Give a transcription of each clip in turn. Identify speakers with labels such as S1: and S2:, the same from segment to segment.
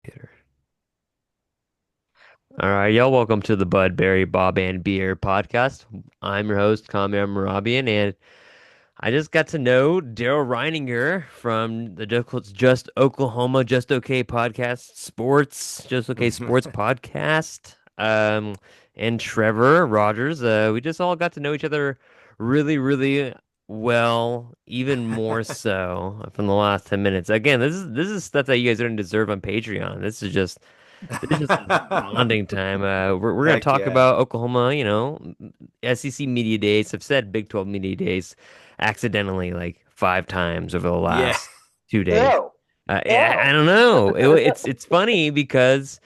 S1: Computer. All right, y'all. Welcome to the Budberry Bob and Beer podcast. I'm your host, Kamiar and I just got to know Daryl Reininger from the Just Oklahoma, Just OK podcast, Sports, Just OK Sports podcast. And Trevor Rogers. We just all got to know each other really, really well, even more so from the last 10 minutes. Again, this is stuff that you guys don't deserve on Patreon. This is just bonding time. We're gonna
S2: Heck
S1: talk
S2: yeah.
S1: about Oklahoma, SEC Media Days. I've said Big 12 Media Days accidentally like 5 times over the
S2: Yeah.
S1: last 2 days.
S3: Ew.
S1: I
S3: Ew.
S1: don't know. It's funny because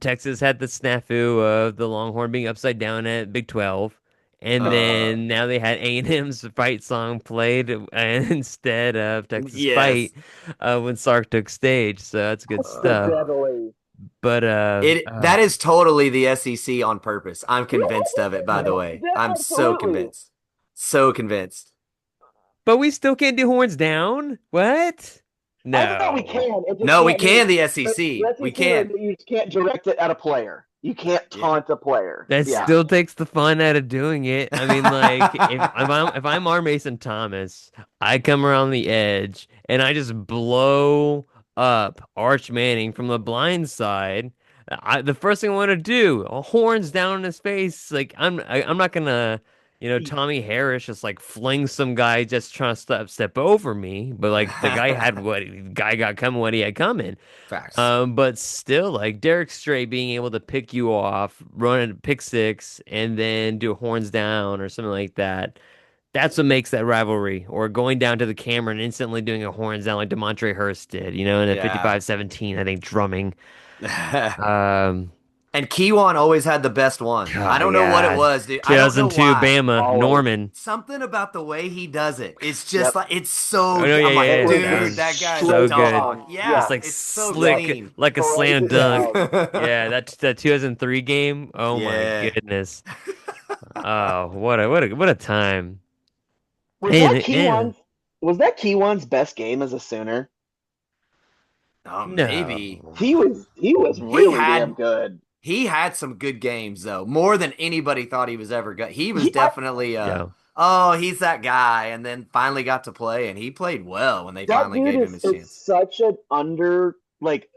S1: Texas had the snafu of the Longhorn being upside down at Big 12. And
S2: Uh,
S1: then now they had A&M's fight song played instead of Texas
S2: yes.
S1: fight when Sark took stage. So that's good stuff.
S3: Accidentally.
S1: But
S2: That is totally the SEC on purpose. I'm
S3: Yeah,
S2: convinced of it, by the way. I'm so
S3: absolutely.
S2: convinced. So convinced.
S1: but we still can't do horns down. What?
S3: I know we
S1: No.
S3: can. It just
S2: No, we
S3: can't be.
S2: can the
S3: The
S2: SEC. We
S3: SEC,
S2: can.
S3: you just can't direct it at a player. You can't
S2: Yeah.
S3: taunt a player.
S1: That
S3: Yeah.
S1: still takes the fun out of doing it. I mean, like if I'm R. Mason Thomas, I come around the edge and I just blow up Arch Manning from the blind side. The first thing I want to do, horns down in his face. Like I'm not gonna, Tommy Harris just like fling some guy just trying to step over me. But like the guy had what guy got coming what he had coming.
S2: Facts.
S1: But still, like Derek Strait being able to pick you off, run a pick six, and then do a horns down or something like that. That's what makes that rivalry. Or going down to the camera and instantly doing a horns down like DeMontre Hurst did, in a
S2: Yeah.
S1: 55-17, I think, drumming. Um,
S2: And Kiwan always had the best ones. I
S1: oh
S2: don't know what it
S1: God.
S2: was, dude. I don't know
S1: 2002
S2: why.
S1: Bama,
S3: Always.
S1: Norman.
S2: Something about the way he does it. It's just
S3: Yep.
S2: like it's
S1: Oh
S2: so.
S1: no, yeah,
S2: I'm
S1: yeah,
S3: It
S2: like,
S1: yeah.
S3: was
S1: That
S2: dude,
S1: was
S2: that guy's
S1: so
S3: straight
S1: good.
S2: dog.
S3: on.
S1: Just
S2: Yeah,
S3: Yeah.
S1: like
S2: it's so
S3: Yep.
S1: slick,
S2: clean.
S1: like a
S3: Sprays
S1: slam
S3: it
S1: dunk.
S3: down.
S1: Yeah, that 2003 game. Oh my
S2: Yeah.
S1: goodness. Oh, what a time.
S3: Was
S1: And
S3: that
S1: and
S3: Keywan's? Was that Keywan's best game as a Sooner?
S2: Oh, maybe
S1: no.
S3: He was
S2: he
S3: really damn
S2: had
S3: good.
S2: he had some good games though, more than anybody thought he was ever good. He was
S3: He,
S2: definitely
S1: Yeah.
S2: oh, he's that guy, and then finally got to play, and he played well when they
S3: that
S2: finally
S3: dude
S2: gave him
S3: is
S2: his
S3: it's
S2: chance.
S3: such an under like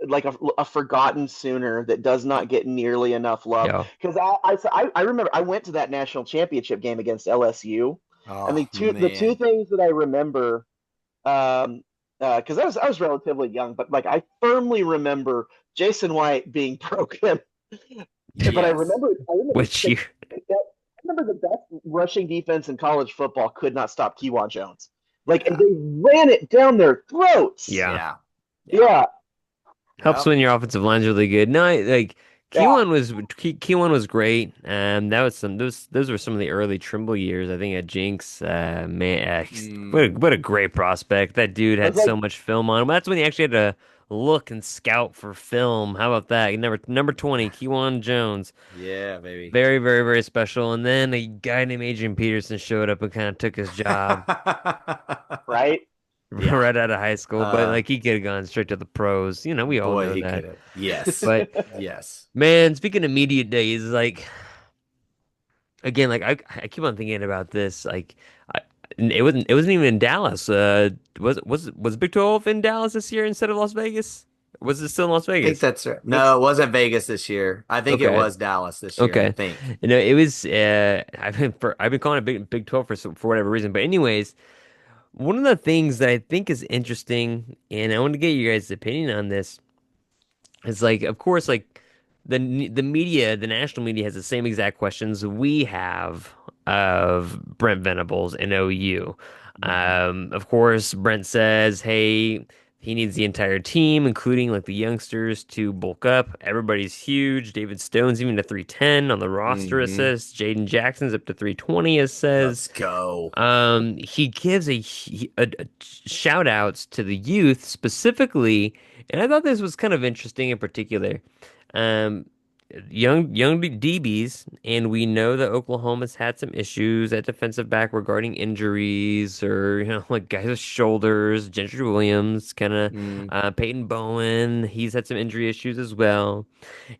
S3: a forgotten Sooner that does not get nearly enough love.
S1: Yeah.
S3: Because I remember I went to that national championship game against LSU, and
S2: Oh
S3: the two
S2: man,
S3: things that I remember, because I was relatively young, but like I firmly remember Jason White being broken. But
S2: yes,
S3: I remember
S1: Which you
S3: I remember the best rushing defense in college football could not stop Kewan Jones. Like, and
S2: yeah,
S3: they ran it down their throats.
S1: yeah.
S2: yeah, yeah,
S3: Yeah,
S1: Helps
S2: yep.
S1: when your offensive line's really good. No, like
S3: yeah.
S1: Keyone was great. That was those were some of the early Trimble years. I think at Jinx, man, what a,
S2: Mm.
S1: what a great prospect. That dude
S3: It
S1: had
S3: was like
S1: so much film on him. That's when he actually had to look and scout for film. How about that? Number 20, Keyone Jones.
S2: Yeah, baby.
S1: Very, very, very special. And then a guy named Adrian Peterson showed up and kind of took his job
S3: right.
S2: Yeah.
S1: right out of high school. But
S2: Uh,
S1: like he could have gone straight to the pros. We all
S2: boy,
S1: know
S2: he
S1: that.
S2: could have. Yes,
S1: But
S2: yes.
S1: man, speaking of media days, like again, like I keep on thinking about this. Like I, it wasn't even in Dallas. Was Big 12 in Dallas this year instead of Las Vegas? Was it still in Las
S2: I think
S1: Vegas?
S2: that's right.
S3: It's
S2: No, it wasn't Vegas this year. I think it
S1: Okay.
S2: was Dallas this year. I
S1: Okay.
S2: think.
S1: It was I've been calling it Big 12 for whatever reason. But anyways, one of the things that I think is interesting, and I want to get you guys' opinion on this, is like, of course, like the media, the national media has the same exact questions we have of Brent Venables and OU.
S2: Mhm.
S1: Of course, Brent says, hey, he needs the entire team, including like the youngsters, to bulk up. Everybody's huge. David Stone's even to 310 on the roster, it
S2: Mhm.
S1: says. Jaden Jackson's up to 320, it says.
S2: Let's go.
S1: He gives a shout outs to the youth specifically, and I thought this was kind of interesting in particular. Um, young DBs, and we know that Oklahoma's had some issues at defensive back regarding injuries or like guys with shoulders. Gentry Williams, kind of
S2: Mm,
S1: Peyton Bowen, he's had some injury issues as well.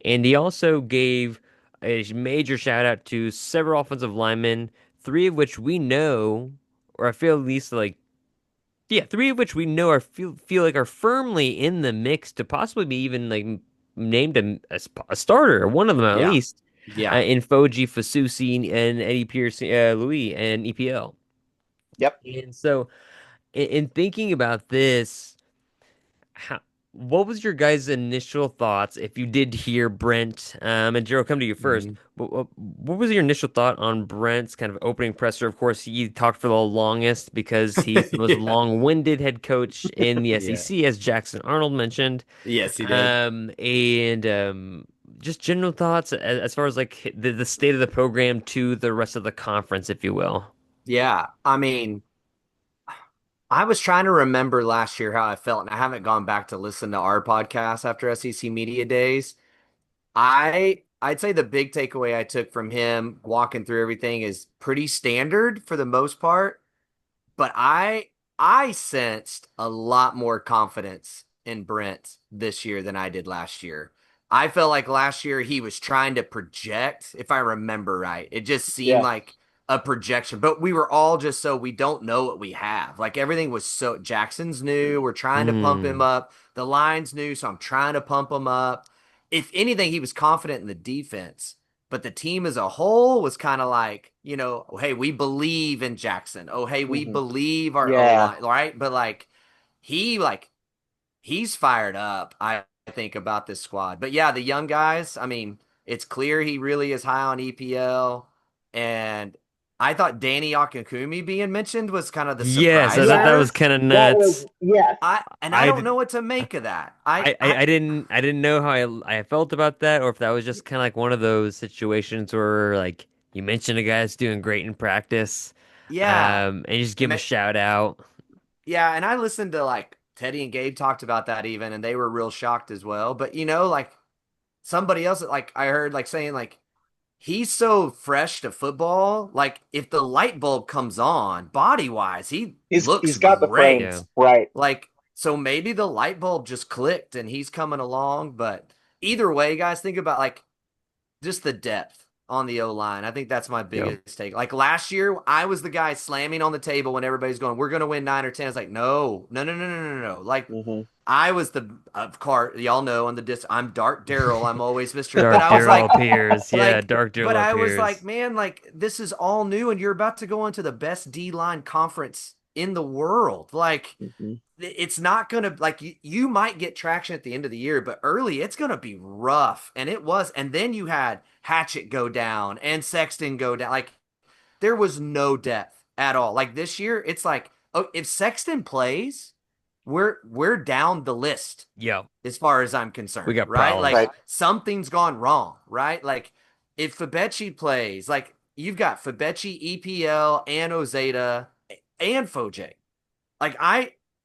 S1: And he also gave a major shout out to several offensive linemen, three of which we know, or I feel at least like, yeah, three of which we know are feel like are firmly in the mix to possibly be even like named a starter, or one of them at
S2: yeah,
S1: least,
S2: yeah.
S1: in Foji Fasusi and Eddie Pierce, Louis and EPL.
S3: Yep.
S1: And so, in thinking about this. How, what was your guys' initial thoughts if you did hear Brent, and Daryl, come to you first.
S2: Mhm.
S1: What was your initial thought on Brent's kind of opening presser? Of course, he talked for the longest because he's the most
S2: Yeah,
S1: long-winded head coach in the
S2: yeah.
S1: SEC, as Jackson Arnold mentioned.
S2: Yes, he did.
S1: And just general thoughts as far as like the state of the program to the rest of the conference, if you will.
S2: Yeah, I mean, I was trying to remember last year how I felt, and I haven't gone back to listen to our podcast after SEC Media Days. I'd say the big takeaway I took from him walking through everything is pretty standard for the most part. But I sensed a lot more confidence in Brent this year than I did last year. I felt like last year he was trying to project, if I remember right. It just seemed
S3: Yeah.
S2: like a projection, but we were all just so we don't know what we have. Like everything was so Jackson's new. We're trying to pump him
S1: Mm,
S2: up. The line's new, so I'm trying to pump him up. If anything, he was confident in the defense. But the team as a whole was kind of like, oh, hey, we believe in Jackson. Oh, hey, we
S3: Hmm.
S2: believe our O
S3: Yeah.
S2: line, right? But he he's fired up, I think, about this squad. But yeah, the young guys, I mean, it's clear he really is high on EPL. And I thought Danny Okunkumi being mentioned was kind of the
S1: yes, I
S2: surprise
S1: thought that
S3: Yes.
S1: was
S2: here.
S1: kind of
S3: That was
S1: nuts.
S3: yes.
S2: I don't
S1: I
S2: know what to make of that.
S1: I didn't know how I felt about that, or if that was just kind of like one of those situations where like you mentioned a guy that's doing great in practice,
S2: Yeah.
S1: and you just give
S2: And
S1: him a shout out.
S2: yeah, and I listened to like Teddy and Gabe talked about that even, and they were real shocked as well. But like somebody else, like I heard like saying like he's so fresh to football. Like if the light bulb comes on body wise, he looks
S3: He's got the
S1: Yeah,
S2: great.
S3: frames right.
S2: Like so maybe the light bulb just clicked and he's coming along. But either way, guys, think about like just the depth on the O line. I think that's my
S1: yeah.
S2: biggest take. Like last year, I was the guy slamming on the table when everybody's going, "We're going to win 9 or 10." It's like, no, no, no, no, no, no, no. Like
S3: Hmm.
S2: I was the of course y'all know on the I'm Dark Daryl. I'm always Mister. But
S1: Dark
S2: I was
S1: Daryl
S2: like,
S1: appears. Yeah, Dark
S2: but
S1: Daryl
S2: I was like,
S1: appears.
S2: man, like this is all new, and you're about to go into the best D line conference in the world. Like
S3: Hmm.
S2: it's not going to like you might get traction at the end of the year, but early it's going to be rough. And it was. And then you had Hatchet go down and Sexton go down. Like there was no depth at all. Like this year, it's like, oh, if Sexton plays, we're down the list
S1: Yo,
S2: as far as I'm
S1: we
S2: concerned,
S1: got
S2: right?
S1: problems.
S2: Like
S3: Right.
S2: something's gone wrong, right? Like if Fabechi plays, like you've got Fabechi, EPL, and Ozeta, and Foj. Like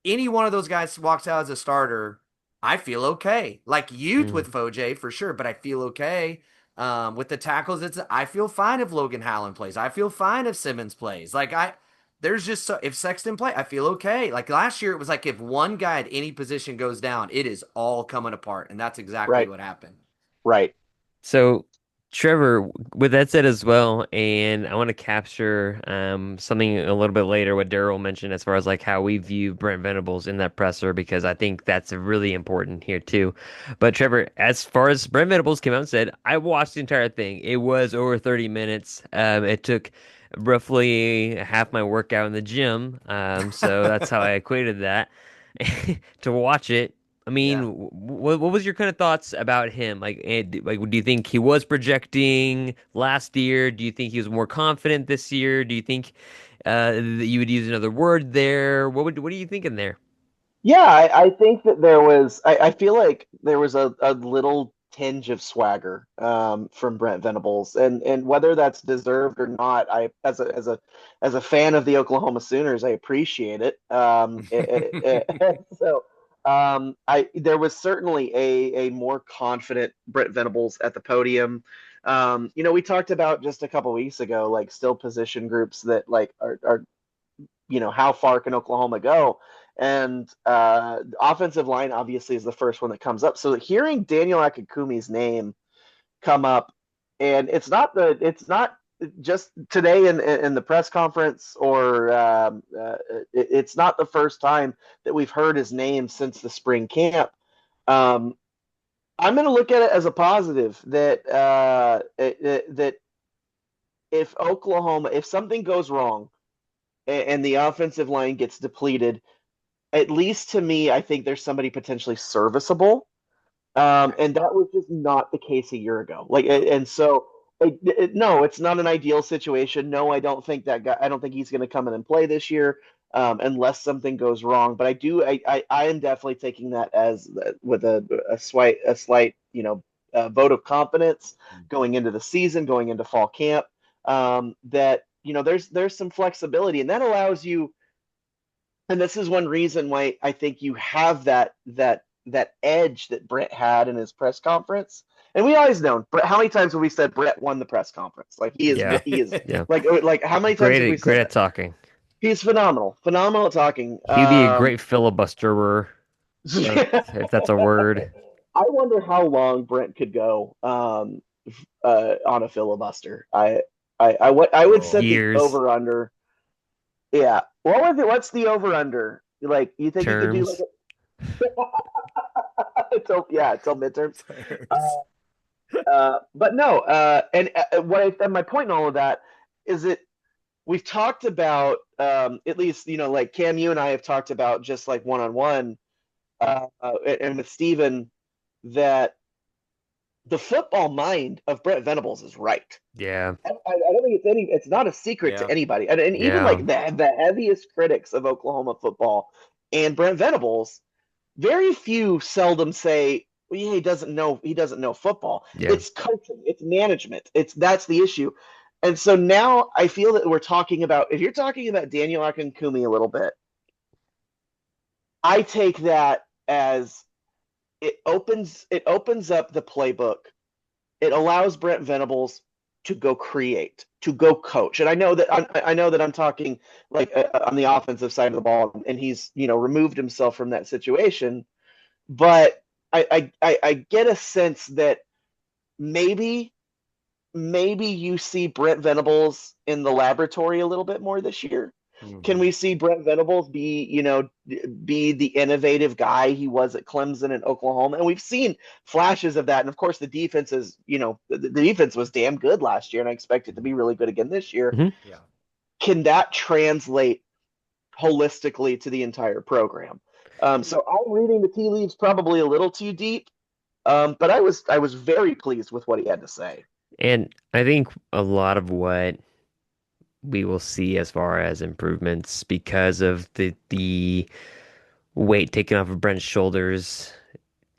S2: any one of those guys walks out as a starter, I feel okay. Like youth
S1: Mm.
S2: with Foj for sure, but I feel okay. With the tackles, I feel fine if Logan Hallen plays. I feel fine if Simmons plays. There's just so if Sexton play, I feel okay. Like last year, it was like if one guy at any position goes down, it is all coming apart, and that's exactly
S3: Right.
S2: what happened.
S3: Right.
S1: So, Trevor, with that said as well, and I want to capture something a little bit later what Daryl mentioned as far as like how we view Brent Venables in that presser because I think that's really important here too. But Trevor, as far as Brent Venables came out and said, I watched the entire thing. It was over 30 minutes. It took roughly half my workout in the gym. So that's how I equated that to watch it. I mean,
S2: Yeah.
S1: what was your kind of thoughts about him? Like, do you think he was projecting last year? Do you think he was more confident this year? Do you think that you would use another word there? What are you thinking there?
S3: Yeah, I think that I feel like there was a little tinge of swagger from Brent Venables, and whether that's deserved or not, I as a fan of the Oklahoma Sooners, I appreciate it. So There was certainly a more confident Brent Venables at the podium. We talked about just a couple weeks ago, like still position groups that like are how far can Oklahoma go? And the offensive line obviously is the first one that comes up. So hearing Daniel Akakumi's name come up, and it's not just today in the press conference, or it's not the first time that we've heard his name since the spring camp. Um, I'm going to look at it as a positive that that if something goes wrong and the offensive line gets depleted, at least to me, I think there's somebody potentially serviceable. And that was just not the case a year ago. And so, no, it's not an ideal situation. No, I don't think that guy. I don't think he's going to come in and play this year, unless something goes wrong. But I am definitely taking that as with a slight, vote of confidence going into the season, going into fall camp. That there's some flexibility, and that allows you. And this is one reason why I think you have that edge that Brett had in his press conference. And we always known Brett. How many times have we said Brett won the press conference? Like
S1: Yeah.
S3: he is
S1: Yeah.
S3: like how many times have we
S1: Great
S3: said
S1: at
S3: that?
S1: talking.
S3: He's phenomenal at talking.
S1: He'd be a great filibusterer, if that's a word.
S3: I wonder how long Brent could go on a filibuster. I would
S2: Oh,
S3: set the
S1: Years,
S3: over under. Yeah, what was it? What's the over under? Like, you think he could do like
S1: terms.
S3: until midterms? But no, and my point in all of that is that we've talked about, at least like Cam, you and I have talked about just like one on one, and with Steven, that the football mind of Brent Venables is right.
S1: Yeah.
S3: I don't think it's not a secret to
S2: yeah.
S3: anybody, and even
S1: Yeah.
S3: like the heaviest critics of Oklahoma football and Brent Venables, very few seldom say, well, yeah, he doesn't know football.
S1: Yeah.
S3: It's coaching, it's management. That's the issue. And so now I feel that we're talking about, if you're talking about Daniel Akankumi a little bit, I take that as it opens up the playbook. It allows Brent Venables to go create, to go coach. And I know that I'm talking like on the offensive side of the ball, and he's removed himself from that situation. But I get a sense that maybe you see Brent Venables in the laboratory a little bit more this year. Can
S2: Mhm.
S3: we see Brent Venables be the innovative guy he was at Clemson and Oklahoma? And we've seen flashes of that. And of course, the defense the defense was damn good last year, and I expect it to be really good again this year.
S1: Hmm.
S2: Yeah.
S3: Can that translate holistically to the entire program? So I'm reading the tea leaves probably a little too deep, but I was very pleased with what he had to say.
S1: And I think a lot of what we will see as far as improvements because of the weight taken off of Brent's shoulders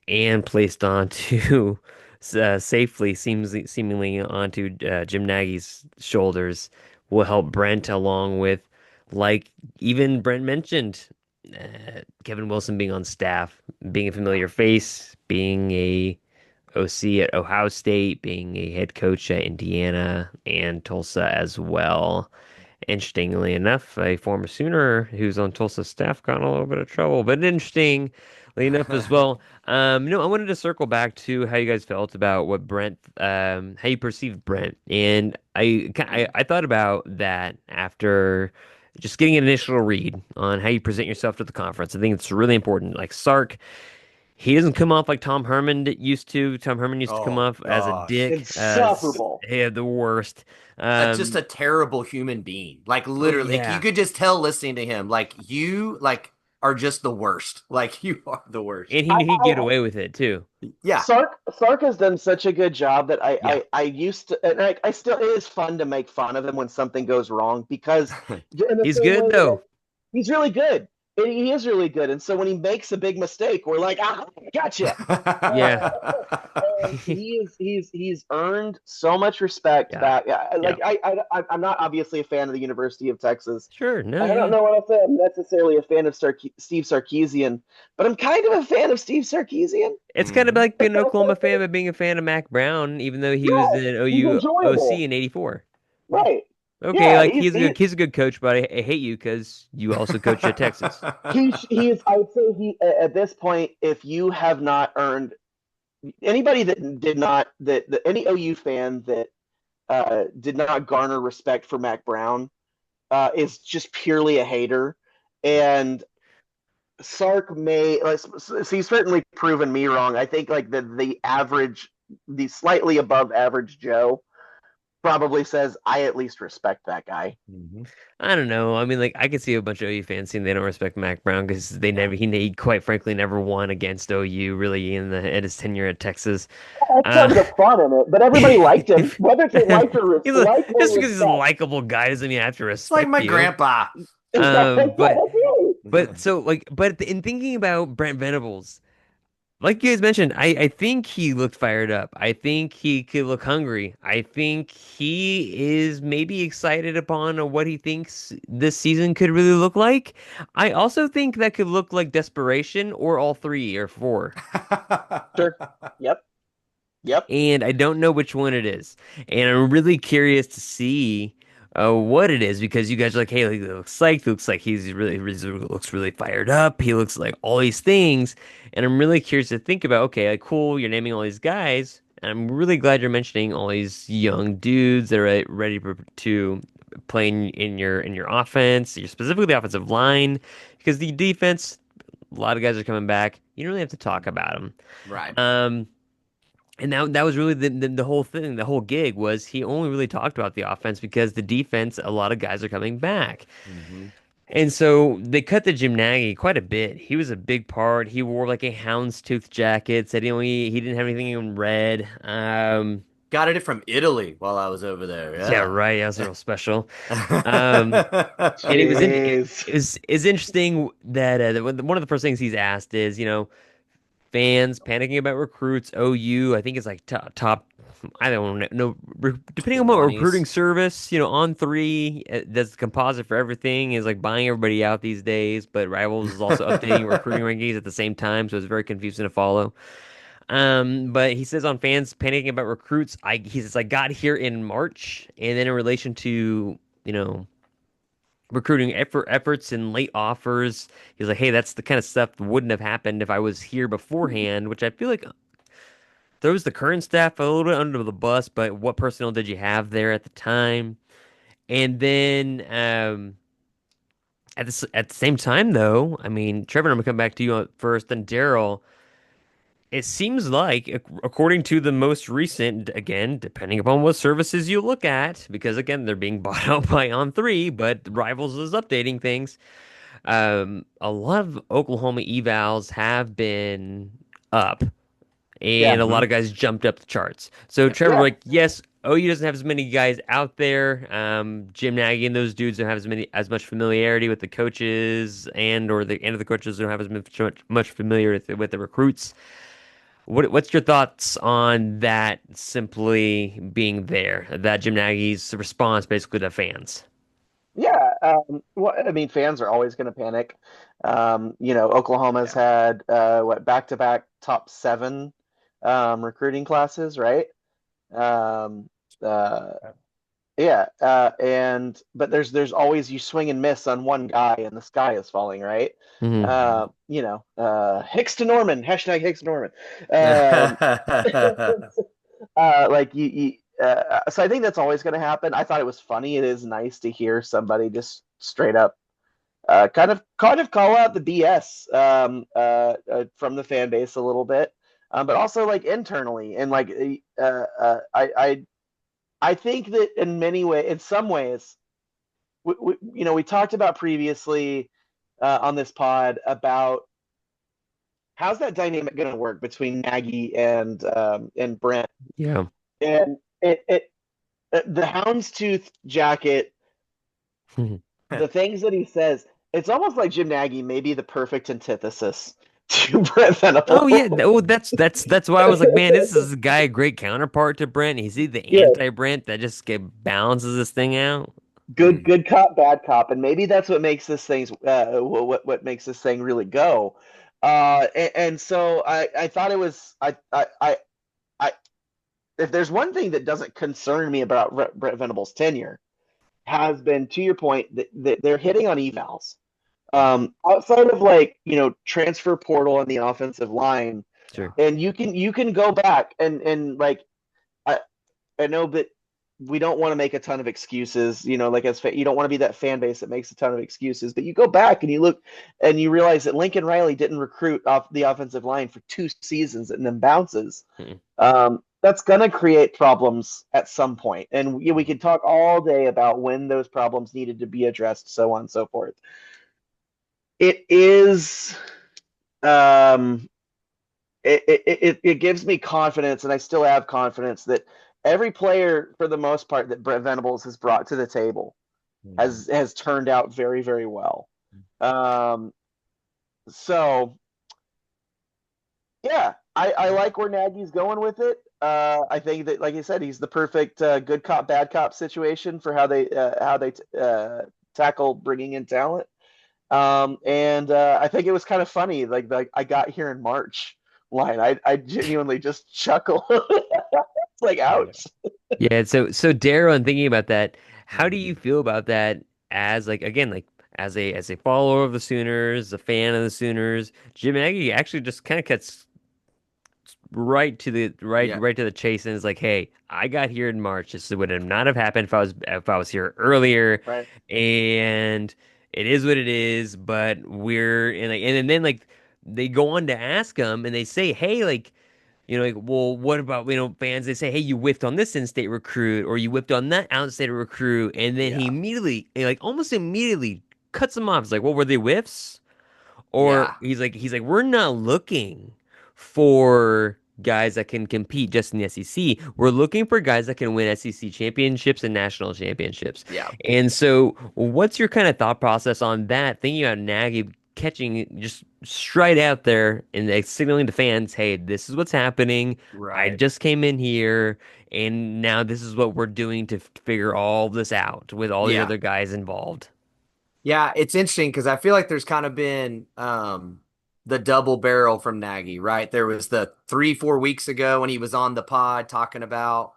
S1: and placed onto safely, seemingly onto Jim Nagy's shoulders, will help Brent along with, like even Brent mentioned, Kevin Wilson being on staff, being a familiar face, being a OC at Ohio State, being a head coach at Indiana and Tulsa as well. Interestingly enough, a former Sooner who's on Tulsa's staff got in a little bit of trouble, but interestingly enough as well. I wanted to circle back to how you guys felt about what Brent, how you perceived Brent, and I thought about that after just getting an initial read on how you present yourself to the conference. I think it's really important. Like Sark, he doesn't come off like Tom Herman used to. Tom Herman used to come
S2: Oh
S1: off as a
S2: gosh.
S1: dick, as
S3: Insufferable.
S1: yeah, the worst.
S2: Just a terrible human being. Like
S1: Oh
S2: literally, like you
S1: yeah.
S2: could just tell listening to him, like you like are just the worst. Like you are the worst.
S1: And he
S3: I,
S1: knew he'd
S3: I,
S1: get away with it too.
S2: Yeah.
S3: Sark has done such a good job that I,
S2: Yeah.
S3: I, I used to, and I still, it is fun to make fun of him when something goes wrong, because in the
S1: He's
S3: same
S1: good
S3: way that
S1: though.
S3: he's really good. He is really good. And so when he makes a big mistake, we're like, ah, gotcha.
S1: Yeah.
S3: he's earned so much respect
S1: Yeah.
S3: back.
S1: Yeah.
S3: Like I'm not obviously a fan of the University of Texas.
S1: Sure. No,
S3: I don't
S1: yeah.
S3: know if I'm necessarily a fan of Steve Sarkisian, but I'm kind of a fan of Steve Sarkisian.
S1: It's kind of
S2: Hmm.
S1: like being an Oklahoma fan, but being a fan of Mac Brown, even though he was
S3: Yeah,
S1: an
S3: he's
S1: OU OC
S3: enjoyable.
S1: in '84.
S3: Right.
S1: Okay,
S3: Yeah,
S1: like he's a good coach, but I hate you because you also coach at Texas.
S3: he is. I would say he at this point, if you have not earned anybody that did not that any OU fan that did not garner respect for Mac Brown is just purely a hater. And Sark may, like, so he's certainly proven me wrong. I think like the average, the slightly above average Joe probably says I at least respect that guy.
S2: Hmm.
S1: I don't know. I mean, like I could see a bunch of OU fans saying they don't respect Mac Brown because
S3: Yeah.
S1: he quite frankly never won against OU really in his tenure at Texas.
S3: That's part
S1: Uh,
S3: of the fun in it, but everybody liked him, whether they
S1: he's
S3: like
S1: just
S3: or
S1: because he's a
S3: respect.
S1: likable guy doesn't mean I have to
S2: It's like
S1: respect
S2: my
S1: you.
S2: grandpa.
S3: Exactly. Yeah,
S1: But
S3: that's right.
S1: in thinking about Brent Venables. Like you guys mentioned, I think he looked fired up. I think he could look hungry. I think he is maybe excited upon what he thinks this season could really look like. I also think that could look like desperation or all three or four.
S3: Sure. Yep. Yep.
S1: And I don't know which one it is. And I'm really curious to see what it is because you guys are like, hey, like, he looks psyched. He looks like looks really fired up. He looks like all these things. And I'm really curious to think about, okay, like, cool, you're naming all these guys. And I'm really glad you're mentioning all these young dudes that are ready to play in your offense, your specifically the offensive line, because the defense, a lot of guys are coming back. You don't really have to talk about them.
S2: Right.
S1: Um, and that was really the whole thing. The whole gig was he only really talked about the offense because the defense, a lot of guys are coming back.
S2: Hmm.
S1: And so they cut the Jim Nagy quite a bit. He was a big part. He wore like a houndstooth jacket, said he didn't have anything in red.
S2: Got it from Italy while I was over there.
S1: Yeah,
S2: Yeah.
S1: right. That was real special. Um, and
S3: Jeez.
S1: it's interesting that one of the first things he's asked is, fans panicking about recruits. OU, I think it's like top. I don't know. Depending on what recruiting
S2: 20s.
S1: service, on three, that's the composite for everything is like buying everybody out these days. But Rivals is also updating recruiting rankings at the same time, so it's very confusing to follow. But he says on fans panicking about recruits, he says I got here in March, and then in relation to recruiting efforts and late offers. He's like, hey, that's the kind of stuff that wouldn't have happened if I was here beforehand, which I feel like throws the current staff a little bit under the bus. But what personnel did you have there at the time? And then at the same time, though, I mean, Trevor, I'm gonna come back to you first, then Daryl. It seems like, according to the most recent, again, depending upon what services you look at, because again, they're being bought out by On3, but Rivals is updating things. A lot of Oklahoma evals have been up,
S3: Yeah.
S1: and a lot
S2: Hmm.
S1: of guys jumped up the charts. So
S2: Yep.
S1: Trevor,
S3: Yeah.
S1: like, yes, OU doesn't have as many guys out there. Jim Nagy and those dudes don't have as much familiarity with the coaches, and the coaches don't have as much familiarity with the recruits. What's your thoughts on that simply being there? That Jim Nagy's response basically to fans.
S3: Yeah. Well, I mean, fans are always going to panic. Oklahoma's
S2: Yeah.
S3: had what back-to-back top seven recruiting classes, right? Um, uh, yeah. And but there's always you swing and miss on one guy, and the sky is falling, right?
S1: Hmm.
S3: Hicks to Norman, hashtag Hicks to Norman. Um, so I think that's always going to happen. I thought it was funny. It is nice to hear somebody just straight up kind of call out the BS from the fan base a little bit, but also like internally and like I think that in many ways, in some ways, we talked about previously on this pod about how's that dynamic going to work between Nagy and Brent,
S1: Yeah.
S3: and it the houndstooth jacket, the things that he says, it's almost like Jim Nagy may be the perfect antithesis to Brent
S1: Oh yeah,
S3: Venable.
S1: oh that's why I was like, man, this is a guy a great counterpart to Brent. Is he the
S3: Yeah,
S1: anti-Brent that just balances this thing out?
S2: Hmm.
S3: good cop, bad cop, and maybe that's what makes this thing what makes this thing really go. And so I thought it was I if there's one thing that doesn't concern me about Brent Venable's tenure has been, to your point, that they're hitting on evals. Outside of, like, transfer portal and the offensive line,
S1: Sure.
S3: and you can go back and like, I I know that we don't want to make a ton of excuses, like, you don't want to be that fan base that makes a ton of excuses, but you go back and you look and you realize that Lincoln Riley didn't recruit off the offensive line for 2 seasons and then bounces.
S1: Mhm.
S3: That's going to create problems at some point, and we could talk all day about when those problems needed to be addressed, so on and so forth. It is um, it gives me confidence, and I still have confidence that every player, for the most part, that Brent Venables has brought to the table has turned out very, very well. Um, so yeah, I like where Nagy's going with it. I think that, like I said, he's the perfect good cop, bad cop situation for how they tackle bringing in talent. And I think it was kind of funny, like I got here in March line. I genuinely just chuckle. It's like,
S1: Yeah.
S3: ouch.
S1: Yeah, so Daryl, and thinking about that, how do
S2: Hmm.
S1: you feel about that as like again like as a follower of the Sooners, a fan of the Sooners? Jim Nagy actually just kind of cuts right to the
S2: Yeah.
S1: right to the chase and is like, "Hey, I got here in March. This would have not have happened if I was here earlier,
S3: Right.
S1: and it is what it is. But we're and like and then like they go on to ask him and they say, "Hey, like." Like, well, what about, fans? They say, hey, you whiffed on this in-state recruit or you whiffed on that out-state recruit. And then he
S2: Yeah.
S1: immediately, like almost immediately cuts them off. It's like, well, were they whiffs? Or
S2: Yeah.
S1: he's like, we're not looking for guys that can compete just in the SEC. We're looking for guys that can win SEC championships and national championships.
S2: Yeah.
S1: And so, what's your kind of thought process on that? Thinking about Nagy catching just straight out there and like, signaling to fans, "Hey, this is what's happening. I
S2: Right.
S1: just came in here, and now this is what we're doing to figure all this out with all the
S2: Yeah.
S1: other guys involved."
S2: Yeah, it's interesting because I feel like there's kind of been the double barrel from Nagy, right? There was the 3, 4 weeks ago when he was on the pod talking about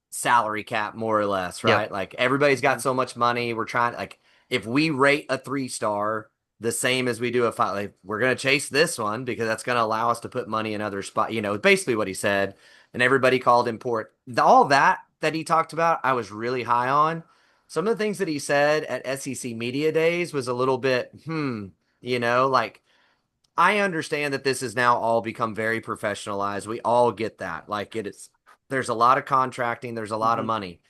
S2: salary cap, more or less,
S1: Yep.
S2: right? Like everybody's got
S3: Mhm.
S2: so much money. We're trying, like, if we rate a 3 star the same as we do a five, like, we're gonna chase this one because that's gonna allow us to put money in other spot. Basically what he said, and everybody called him port. All that he talked about, I was really high on. Some of the things that he said at SEC Media Days was a little bit, like, I understand that this has now all become very professionalized. We all get that. Like, there's a lot of contracting, there's a lot of
S3: Mhm.
S2: money.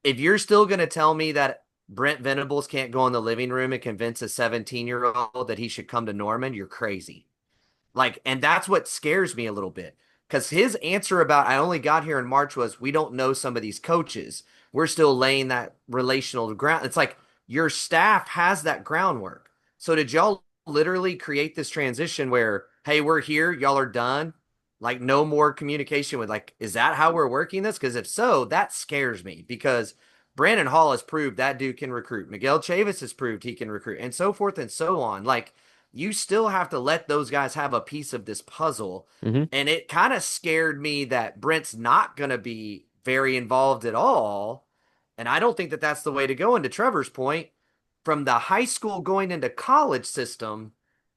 S2: If you're still going to tell me that Brent Venables can't go in the living room and convince a 17-year-old that he should come to Norman, you're crazy. Like, and that's what scares me a little bit. Because his answer about I only got here in March was we don't know some of these coaches. We're still laying that relational ground. It's like your staff has that groundwork. So did y'all literally create this transition where, hey, we're here, y'all are done? Like no more communication with, like, is that how we're working this? Because if so, that scares me because Brandon Hall has proved that dude can recruit. Miguel Chavis has proved he can recruit, and so forth and so on. Like, you still have to let those guys have a piece of this puzzle.
S1: Hmm.
S2: And it kind of scared me that Brent's not going to be very involved at all. And I don't think that that's the way to go. Into Trevor's point, from the high school going into college system,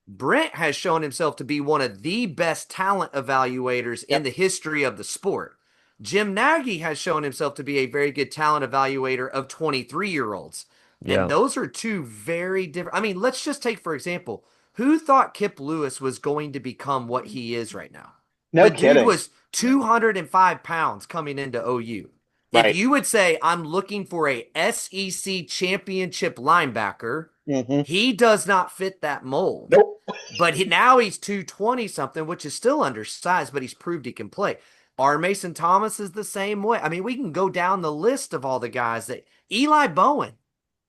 S2: Brent has shown himself to be one of the best talent evaluators in
S3: Yep.
S2: the history of the sport. Jim Nagy has shown himself to be a very good talent evaluator of 23-year-olds. And
S1: Yeah.
S2: those are two very different. I mean, let's just take, for example, who thought Kip Lewis was going to become what he is right now?
S3: No
S2: The dude
S3: kidding.
S2: was 205 pounds coming into OU. If
S3: Right.
S2: you would say, I'm looking for a SEC championship linebacker,
S3: Hmm.
S2: he does not fit that mold.
S3: Nope.
S2: But now he's 220 something, which is still undersized, but he's proved he can play. R. Mason Thomas is the same way. I mean, we can go down the list of all the guys that Eli Bowen.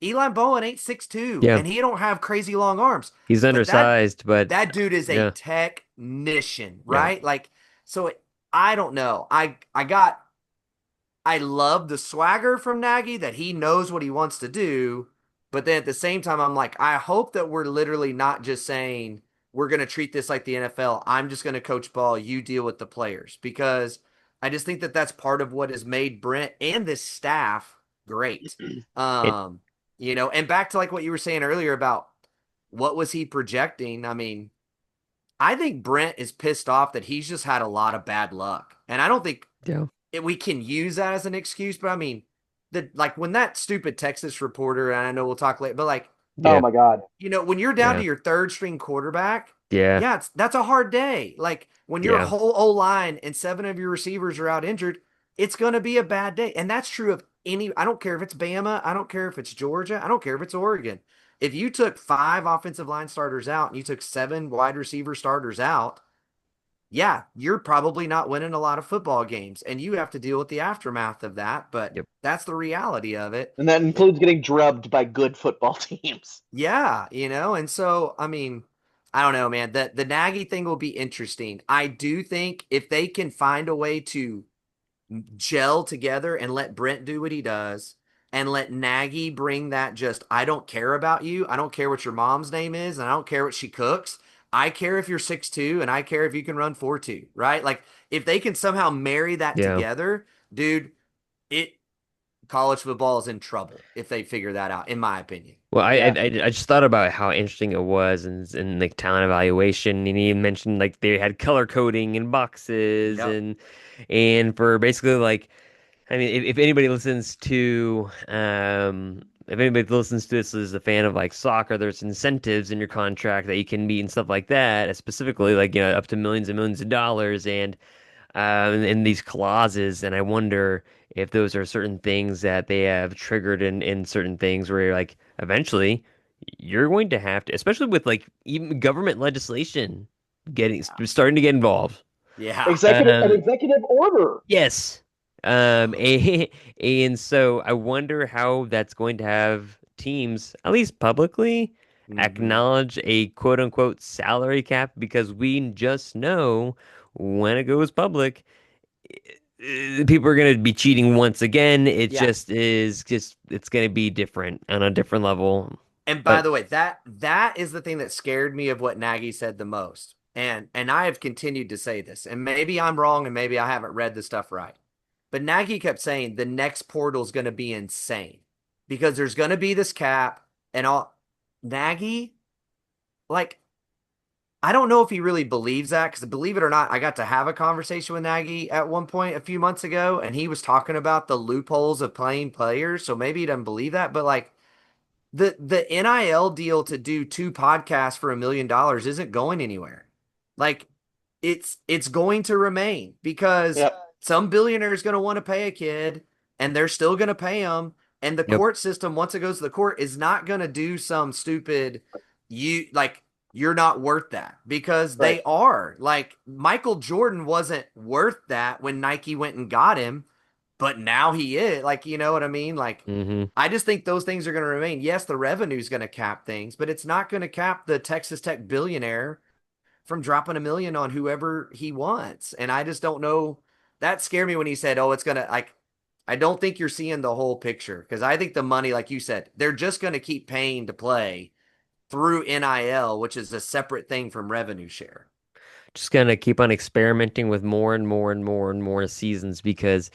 S2: Eli Bowen ain't 6'2",
S1: Yeah,
S2: and he don't have crazy long arms.
S1: he's
S2: But that
S1: undersized, but
S2: that dude is a
S1: yeah,
S2: technician,
S1: yeah,
S2: right? Like, so I don't know. I love the swagger from Nagy that he knows what he wants to do. But then at the same time, I'm like, I hope that we're literally not just saying we're going to treat this like the NFL. I'm just going to coach ball. You deal with the players because I just think that that's part of what has made Brent and this staff great.
S1: it,
S2: Um, and back to like what you were saying earlier about what was he projecting? I mean, I think Brent is pissed off that he's just had a lot of bad luck. And I don't think
S1: yeah,
S2: we can use that as an excuse, but I mean, like when that stupid Texas reporter, and I know we'll talk later, but like,
S3: Oh
S1: yeah,
S3: my God.
S2: when you're down
S1: yeah,
S2: to your third string quarterback,
S1: yeah,
S2: yeah, that's a hard day. Like when your
S1: yeah,
S2: whole O line and seven of your receivers are out injured, it's going to be a bad day. And that's true of I don't care if it's Bama, I don't care if it's Georgia, I don't care if it's Oregon. If you took five offensive line starters out and you took seven wide receiver starters out, yeah, you're probably not winning a lot of football games and you have to deal with the aftermath of that, but
S1: yep.
S2: that's the reality of it.
S3: And that
S2: It
S3: includes getting drubbed by good football teams.
S2: yeah, and so I mean, I don't know, man. The Nagy thing will be interesting. I do think if they can find a way to gel together and let Brent do what he does and let Nagy bring that just I don't care about you. I don't care what your mom's name is and I don't care what she cooks. I care if you're 6'2" and I care if you can run 4'2", right? Like if they can somehow marry that
S1: Yeah.
S2: together, dude, it college football is in trouble if they figure that out, in my opinion.
S1: Well,
S3: Yeah.
S1: I just thought about how interesting it was and like talent evaluation, and he mentioned like they had color coding in boxes
S2: Yep.
S1: and for basically like I mean if anybody listens to if anybody listens to this is a fan of like soccer, there's incentives in your contract that you can meet and stuff like that, specifically like up to millions and millions of dollars in these clauses, and I wonder if those are certain things that they have triggered in certain things where you're like, eventually, you're going to have to, especially with like even government legislation getting starting to get involved.
S2: Yeah.
S3: An
S1: Um,
S3: executive order.
S1: yes. And so I wonder how that's going to have teams, at least publicly,
S2: Mm-hmm.
S1: acknowledge a quote unquote salary cap because we just know when it goes public people are going to be cheating once again. It
S2: Yeah.
S1: just is just it's going to be different on a different level.
S2: And by
S1: But
S2: the way, that is the thing that scared me of what Nagy said the most. And I have continued to say this. And maybe I'm wrong and maybe I haven't read the stuff right. But Nagy kept saying the next portal is going to be insane because there's going to be this cap and all. Nagy, like, I don't know if he really believes that because believe it or not, I got to have a conversation with Nagy at one point a few months ago and he was talking about the loopholes of playing players. So maybe he doesn't believe that. But like, the NIL deal to do two podcasts for $1 million isn't going anywhere. Like it's going to remain because
S3: Yep.
S2: some billionaire is going to want to pay a kid and they're still going to pay him. And the
S1: yep.
S2: court system, once it goes to the court, is not going to do some stupid you like you're not worth that because
S3: Right.
S2: they are. Like Michael Jordan wasn't worth that when Nike went and got him, but now he is. Like, you know what I mean? Like,
S1: Hmm.
S2: I just think those things are going to remain. Yes, the revenue is going to cap things, but it's not going to cap the Texas Tech billionaire from dropping 1 million on whoever he wants. And I just don't know. That scared me when he said, "Oh, it's going to like." I don't think you're seeing the whole picture because I think the money, like you said, they're just going to keep paying to play through NIL, which is a separate thing from revenue share.
S1: Just gonna keep on experimenting with more and more and more and more seasons because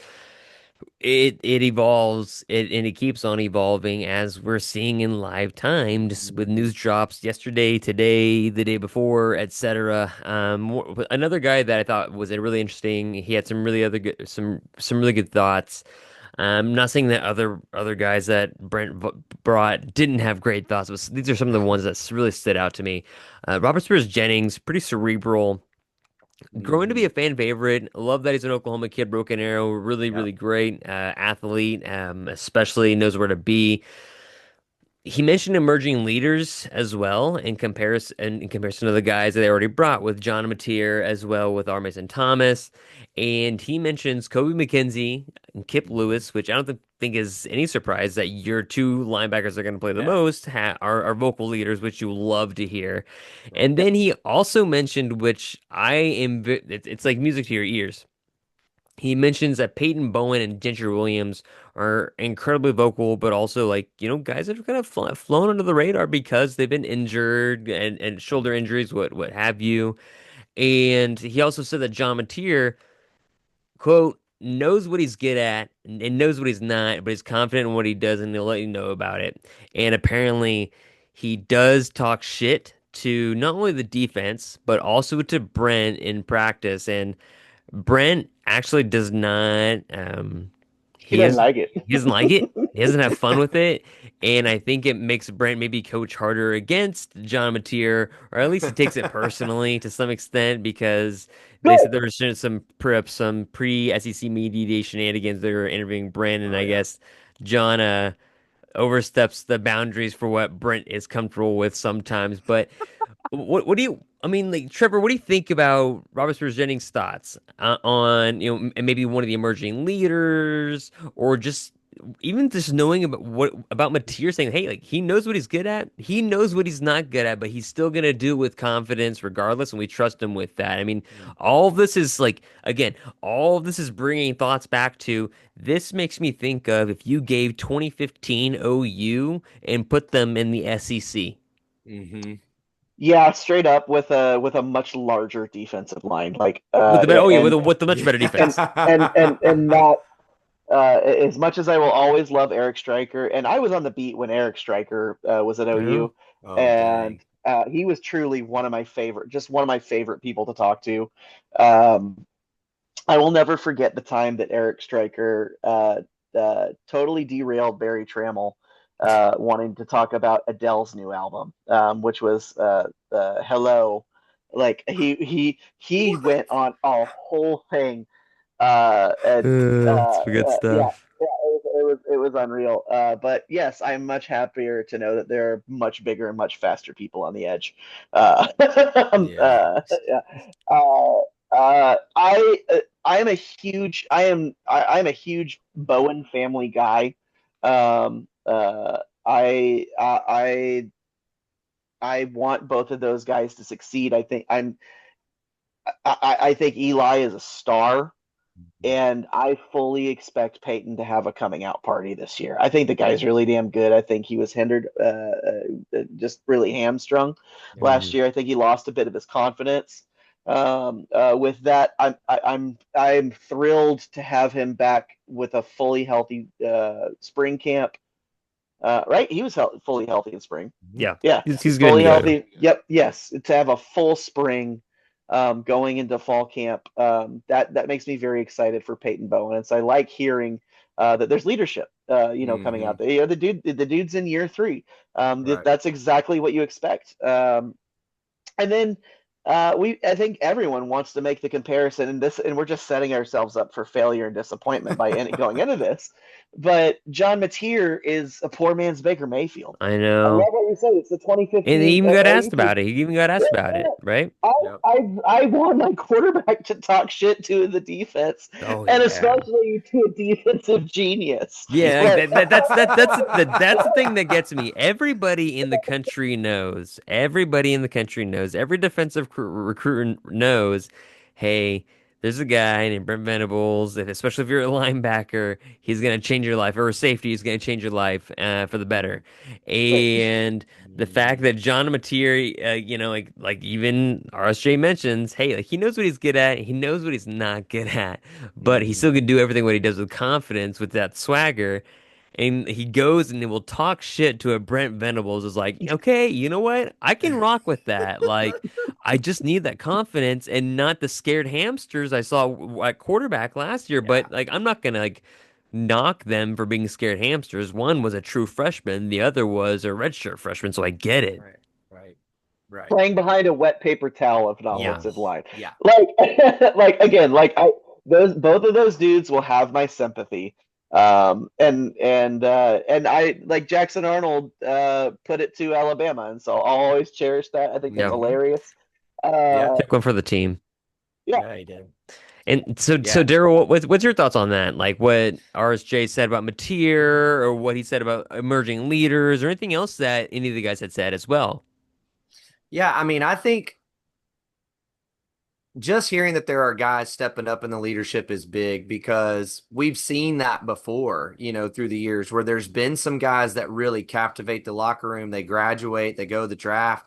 S1: it evolves and it keeps on evolving as we're seeing in live time, just with
S2: Mm-hmm.
S1: news drops yesterday, today, the day before, etc. Another guy that I thought was a really interesting. He had some really other good, some really good thoughts. I'm not saying that other guys that brought didn't have great thoughts, but these are some of the ones that really stood out to me. Robert Spears Jennings, pretty cerebral, growing to be
S2: Mm-hmm.
S1: a fan favorite. Love that he's an Oklahoma kid, broken arrow, really,
S2: Yep.
S1: really great athlete, especially knows where to be. he mentioned emerging leaders as well in comparison to the guys that they already brought with John Mateer as well with R. Mason Thomas. And he mentions Kobe McKenzie and Kip
S2: Mhm.
S1: Lewis, which I don't think is any surprise that your two linebackers that are going to play the
S2: Yeah.
S1: most are vocal leaders, which you love to hear.
S2: Right.
S1: And then he also mentioned, which I am, it's like music to your ears. He mentions that Peyton Bowen and Ginger Williams are incredibly vocal, but also guys that have kind of flown under the radar because they've been injured and shoulder injuries, what have you. And he also said that John Mateer, quote, knows what he's good at and knows what he's not, but he's confident in what he does and he'll let you know about it. And apparently he does talk shit to not only the defense, but also to Brent in practice. And Brent actually does not.
S3: He
S1: He
S3: doesn't
S1: has
S3: like it.
S1: he doesn't like it. He doesn't have fun with it, and I think it makes Brent maybe coach harder against John Mateer, or at least he takes it personally to some extent because they
S3: Good.
S1: said there was some pre SEC media day shenanigans. They were interviewing Brent, and
S2: Oh
S1: I
S2: yeah.
S1: guess John oversteps the boundaries for what Brent is comfortable with sometimes. But what do you? I mean, like Trevor, what do you think about Robert Spurs Jennings' thoughts on maybe one of the emerging leaders, or just even just knowing about Mateer saying, hey, like he knows what he's good at, he knows what he's not good at, but he's still gonna do it with confidence regardless, and we trust him with that. I mean, all of this is like again, all of this is bringing thoughts back to this makes me think of if you gave 2015 OU and put them in the SEC.
S2: Mm-hmm.
S3: Yeah, straight up with a much larger defensive line, like
S1: With the better, oh yeah,
S3: and
S1: with the much better
S3: and
S1: defense.
S3: and not as much as I will always love Eric Stryker, and I was on the beat when Eric Stryker was at
S1: Oh,
S3: OU,
S2: Oh
S3: and
S2: dang.
S3: he was truly one of my favorite, just one of my favorite people to talk to. Um, I will never forget the time that Eric Stryker totally derailed Barry Trammell wanting to talk about Adele's new album, which was "Hello." Like he
S2: What?
S3: went on a whole thing, and
S1: it's good
S3: yeah,
S1: stuff.
S3: it was unreal. But yes, I'm much happier to know that there are much bigger and much faster people on the edge.
S2: Yeah.
S3: Yeah. I am a huge I am a huge Bowen family guy. I want both of those guys to succeed. I think Eli is a star, and I fully expect Peyton to have a coming out party this year. I think the guy's really damn good. I think he was hindered, just really hamstrung last
S1: Mhm.
S3: year. I think he lost a bit of his confidence. With that, I'm thrilled to have him back with a fully healthy spring camp. Right, he was fully healthy in spring.
S2: Mhm.
S1: Yeah,
S3: Yeah,
S1: he's good to
S3: fully
S1: go.
S3: healthy. Yep, yes. To have a full spring going into fall camp, that makes me very excited for Peyton Bowen. And so I like hearing that there's leadership, coming
S2: Mm-hmm.
S3: out there. The dude's in year three.
S2: Right.
S3: That's exactly what you expect. And then I think everyone wants to make the comparison, and we're just setting ourselves up for failure and disappointment by going into this. But John Mateer is a poor man's Baker Mayfield.
S1: I
S3: I love
S1: know.
S3: what you said. It's the
S1: And he
S3: 2015
S1: even got
S3: OU
S1: asked
S3: team.
S1: about it. He even got asked about it, right?
S3: I,
S2: Yep.
S3: I want my quarterback to talk shit to the defense,
S1: Oh
S3: and
S1: yeah.
S3: especially to a defensive genius.
S1: Yeah, like
S3: Like,
S1: that's the thing that gets me. Everybody in the country knows. Everybody in the country knows. Every defensive recruiter knows. Hey, there's a guy named Brent Venables. Especially if you're a linebacker, he's gonna change your life. Or a safety, he's gonna change your life for the better. And the fact
S2: Mhm.
S1: that John Mateer, like even RSJ mentions, hey, like he knows what he's good at. He knows what he's not good at, but he still
S2: Mhm.
S1: can do everything what he does with confidence, with that swagger. And he goes and he will talk shit to a Brent Venables is like, okay, you know what? I can rock with that. Like, I just need that confidence and not the scared hamsters I saw at quarterback last year.
S2: Yeah.
S1: But like, I'm not gonna like knock them for being scared hamsters. One was a true freshman, the other was a redshirt freshman, so I get it.
S2: Right. Right. Right.
S3: playing behind a wet paper towel of an
S2: Yeah.
S3: offensive line.
S2: Yeah.
S3: Like, like
S2: Yeah.
S3: again, like I those both of those dudes will have my sympathy. And I like Jackson Arnold put it to Alabama, and so I'll always cherish that. I think that's
S1: Yeah.
S2: Hmm.
S3: hilarious.
S2: Yeah.
S3: Uh,
S1: Took one for the team.
S3: yeah,
S2: Yeah, he did.
S1: And so
S2: Yeah.
S1: Daryl, what's your thoughts on that? Like what RSJ said about Mateer, or what he said about emerging leaders, or anything else that any of the guys had said as well?
S2: Yeah. I mean, I think just hearing that there are guys stepping up in the leadership is big because we've seen that before, through the years where there's been some guys that really captivate the locker room. They graduate, they go to the draft,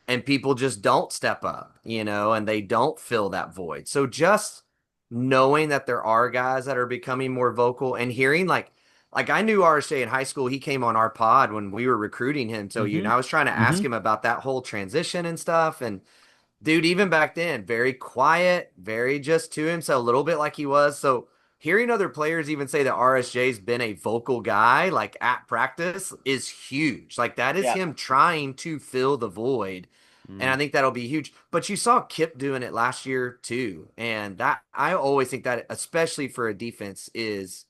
S2: and people just don't step up, and they don't fill that void. So just knowing that there are guys that are becoming more vocal and hearing like I knew RSJ in high school. He came on our pod when we were recruiting him. So
S1: Mm-hmm.
S2: I was trying to ask
S1: Mm-hmm.
S2: him about that whole transition and stuff. And dude, even back then, very quiet, very just to himself, a little bit like he was. So hearing other players even say that RSJ's been a vocal guy, like at practice, is huge. Like that is
S3: yeah,
S2: him trying to fill the void. And I think that'll be huge. But you saw Kip doing it last year too. And that I always think that, especially for a defense, is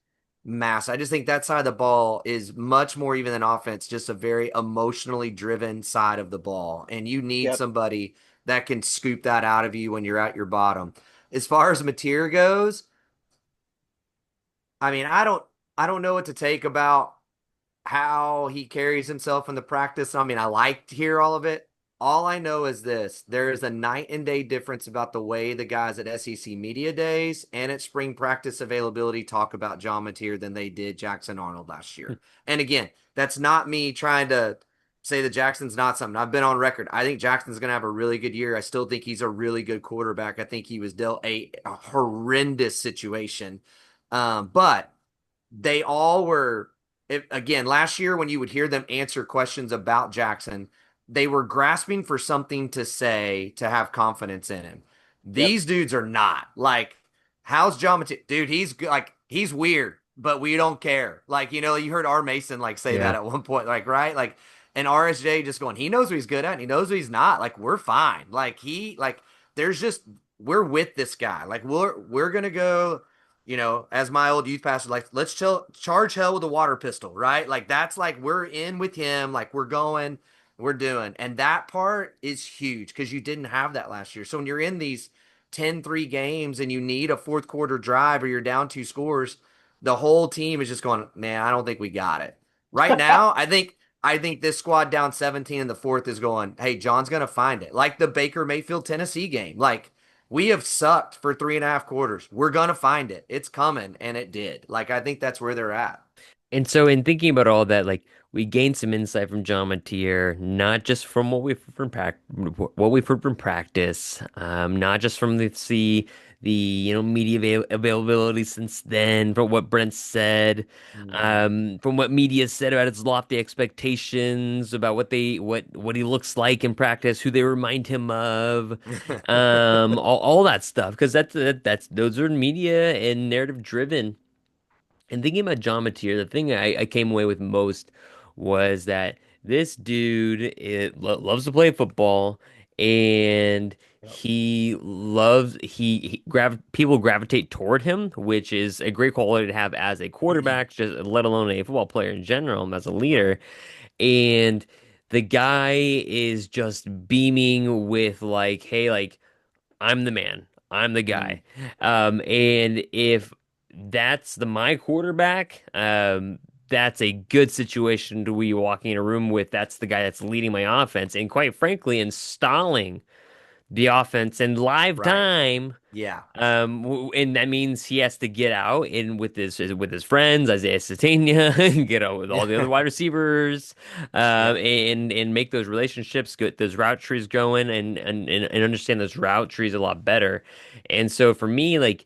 S2: mass. I just think that side of the ball is much more even than offense, just a very emotionally driven side of the ball. And you need
S3: yep.
S2: somebody that can scoop that out of you when you're at your bottom. As far as Mateer goes, I mean, I don't know what to take about how he carries himself in the practice. I mean, I like to hear all of it. All I know is this: there is a night and day difference about the way the guys at SEC Media Days and at spring practice availability talk about John Mateer than they did Jackson Arnold last year. And again, that's not me trying to say that Jackson's not something. I've been on record. I think Jackson's going to have a really good year. I still think he's a really good quarterback. I think he was dealt a horrendous situation. But they all were again last year when you would hear them answer questions about Jackson, they were grasping for something to say to have confidence in him.
S3: Yep.
S2: These dudes are not. Like, how's John Mateo? Dude, he's like he's weird, but we don't care. Like, you heard R. Mason like say
S1: Yeah.
S2: that at one point, like, right? Like, and RSJ just going, he knows what he's good at and he knows what he's not. Like, we're fine. Like there's just we're with this guy. Like we're gonna go, as my old youth pastor, like, let's charge hell with a water pistol, right? Like, that's like, we're in with him, like, we're going, we're doing. And that part is huge because you didn't have that last year. So when you're in these 10-3 games and you need a fourth quarter drive or you're down 2 scores, the whole team is just going, man, I don't think we got it. Right now, I think this squad down 17 in the fourth is going, hey, John's gonna find it. Like the Baker Mayfield Tennessee game. Like, we have sucked for 3.5 quarters. We're gonna find it. It's coming, and it did. Like, I think that's where they're at.
S1: And so, in thinking about all that, like we gained some insight from John Mateer, not just from what we've heard from practice, not just from the media availability since then, from what Brent said,
S2: Mhm.
S1: from what media said about his lofty expectations about what he looks like in practice, who they remind him of, all that stuff, because that's those are media and narrative driven. And thinking about John Mateer, the thing I came away with most was that this dude loves to play football, and
S2: Yep.
S1: people gravitate toward him, which is a great quality to have as a quarterback, just let alone a football player in general, and as a leader. And the guy is just beaming with like, hey, like I'm the man. I'm the
S2: Mm.
S1: guy. And if that's my quarterback, that's a good situation to be walking in a room with. That's the guy that's leading my offense, and quite frankly, installing the offense in live
S2: Right.
S1: time.
S2: Yeah.
S1: And that means he has to get out and with his friends, Isaiah Satania, and get out with all the other
S2: Yeah.
S1: wide receivers,
S2: Yep.
S1: and make those relationships, get those route trees going, and understand those route trees a lot better. And so for me, like,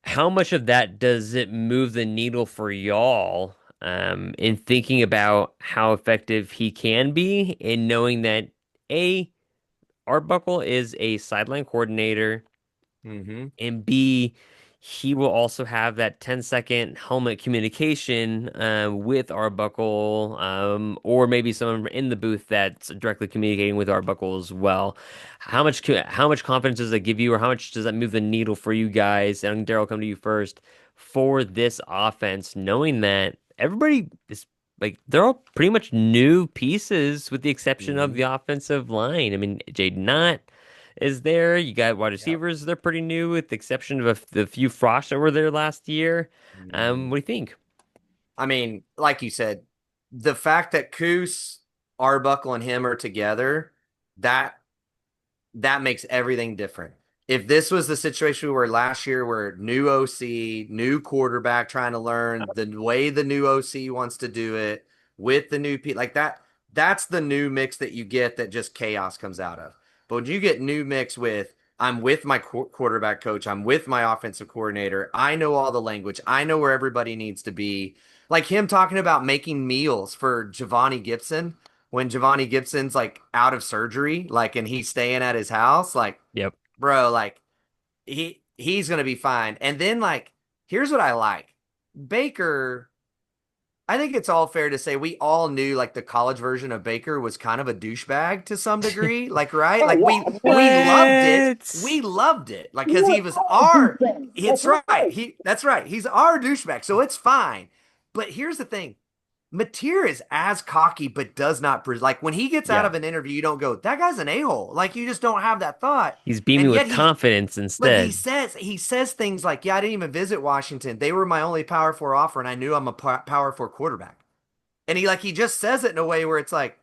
S1: how much of that does it move the needle for y'all, in thinking about how effective he can be, and knowing that A, Arbuckle is a sideline coordinator,
S2: Hmm.
S1: and B, he will also have that 10-second helmet communication with Arbuckle, or maybe someone in the booth that's directly communicating with Arbuckle as well. How much confidence does that give you, or how much does that move the needle for you guys? And Daryl, come to you first for this offense, knowing that everybody is like they're all pretty much new pieces with the exception of
S2: Hmm.
S1: the offensive line. I mean, Jaden Knott is there. You got wide
S2: Yep.
S1: receivers, they're pretty new with the exception of the few Frosh that were there last year.
S2: Hmm.
S1: What do you think?
S2: I mean, like you said, the fact that Coos, Arbuckle, and him are together, that that makes everything different. If this was the situation where last year where new OC, new quarterback trying to learn the way the new OC wants to do it with the new like that, that's the new mix that you get that just chaos comes out of. But when you get new mix with I'm with my quarterback coach, I'm with my offensive coordinator, I know all the language, I know where everybody needs to be. Like him talking about making meals for Giovanni Gibson when Giovanni Gibson's like out of surgery, like, and he's staying at his house, like,
S1: Yep.
S2: bro, like he's gonna be fine. And then like, here's what I like, Baker. I think it's all fair to say we all knew like the college version of Baker was kind of a douchebag to some degree, like right,
S3: Oh
S2: like
S3: yeah,
S2: we
S3: I mean,
S2: we loved it,
S1: What?
S2: we loved it, like
S3: he
S2: because he
S3: was
S2: was
S3: all
S2: our.
S3: defense.
S2: It's
S3: That's
S2: right,
S3: right.
S2: he that's right, he's our douchebag, so it's fine. But here's the thing, Mateer is as cocky, but does not like when he gets out
S1: Yeah.
S2: of an interview, you don't go, that guy's an a-hole. Like you just don't have that thought.
S1: He's
S2: And
S1: beaming
S2: yet
S1: with
S2: he,
S1: confidence
S2: but
S1: instead.
S2: he says things like, yeah, I didn't even visit Washington. They were my only Power Four offer, and I knew I'm a Power Four quarterback. And he just says it in a way where it's like,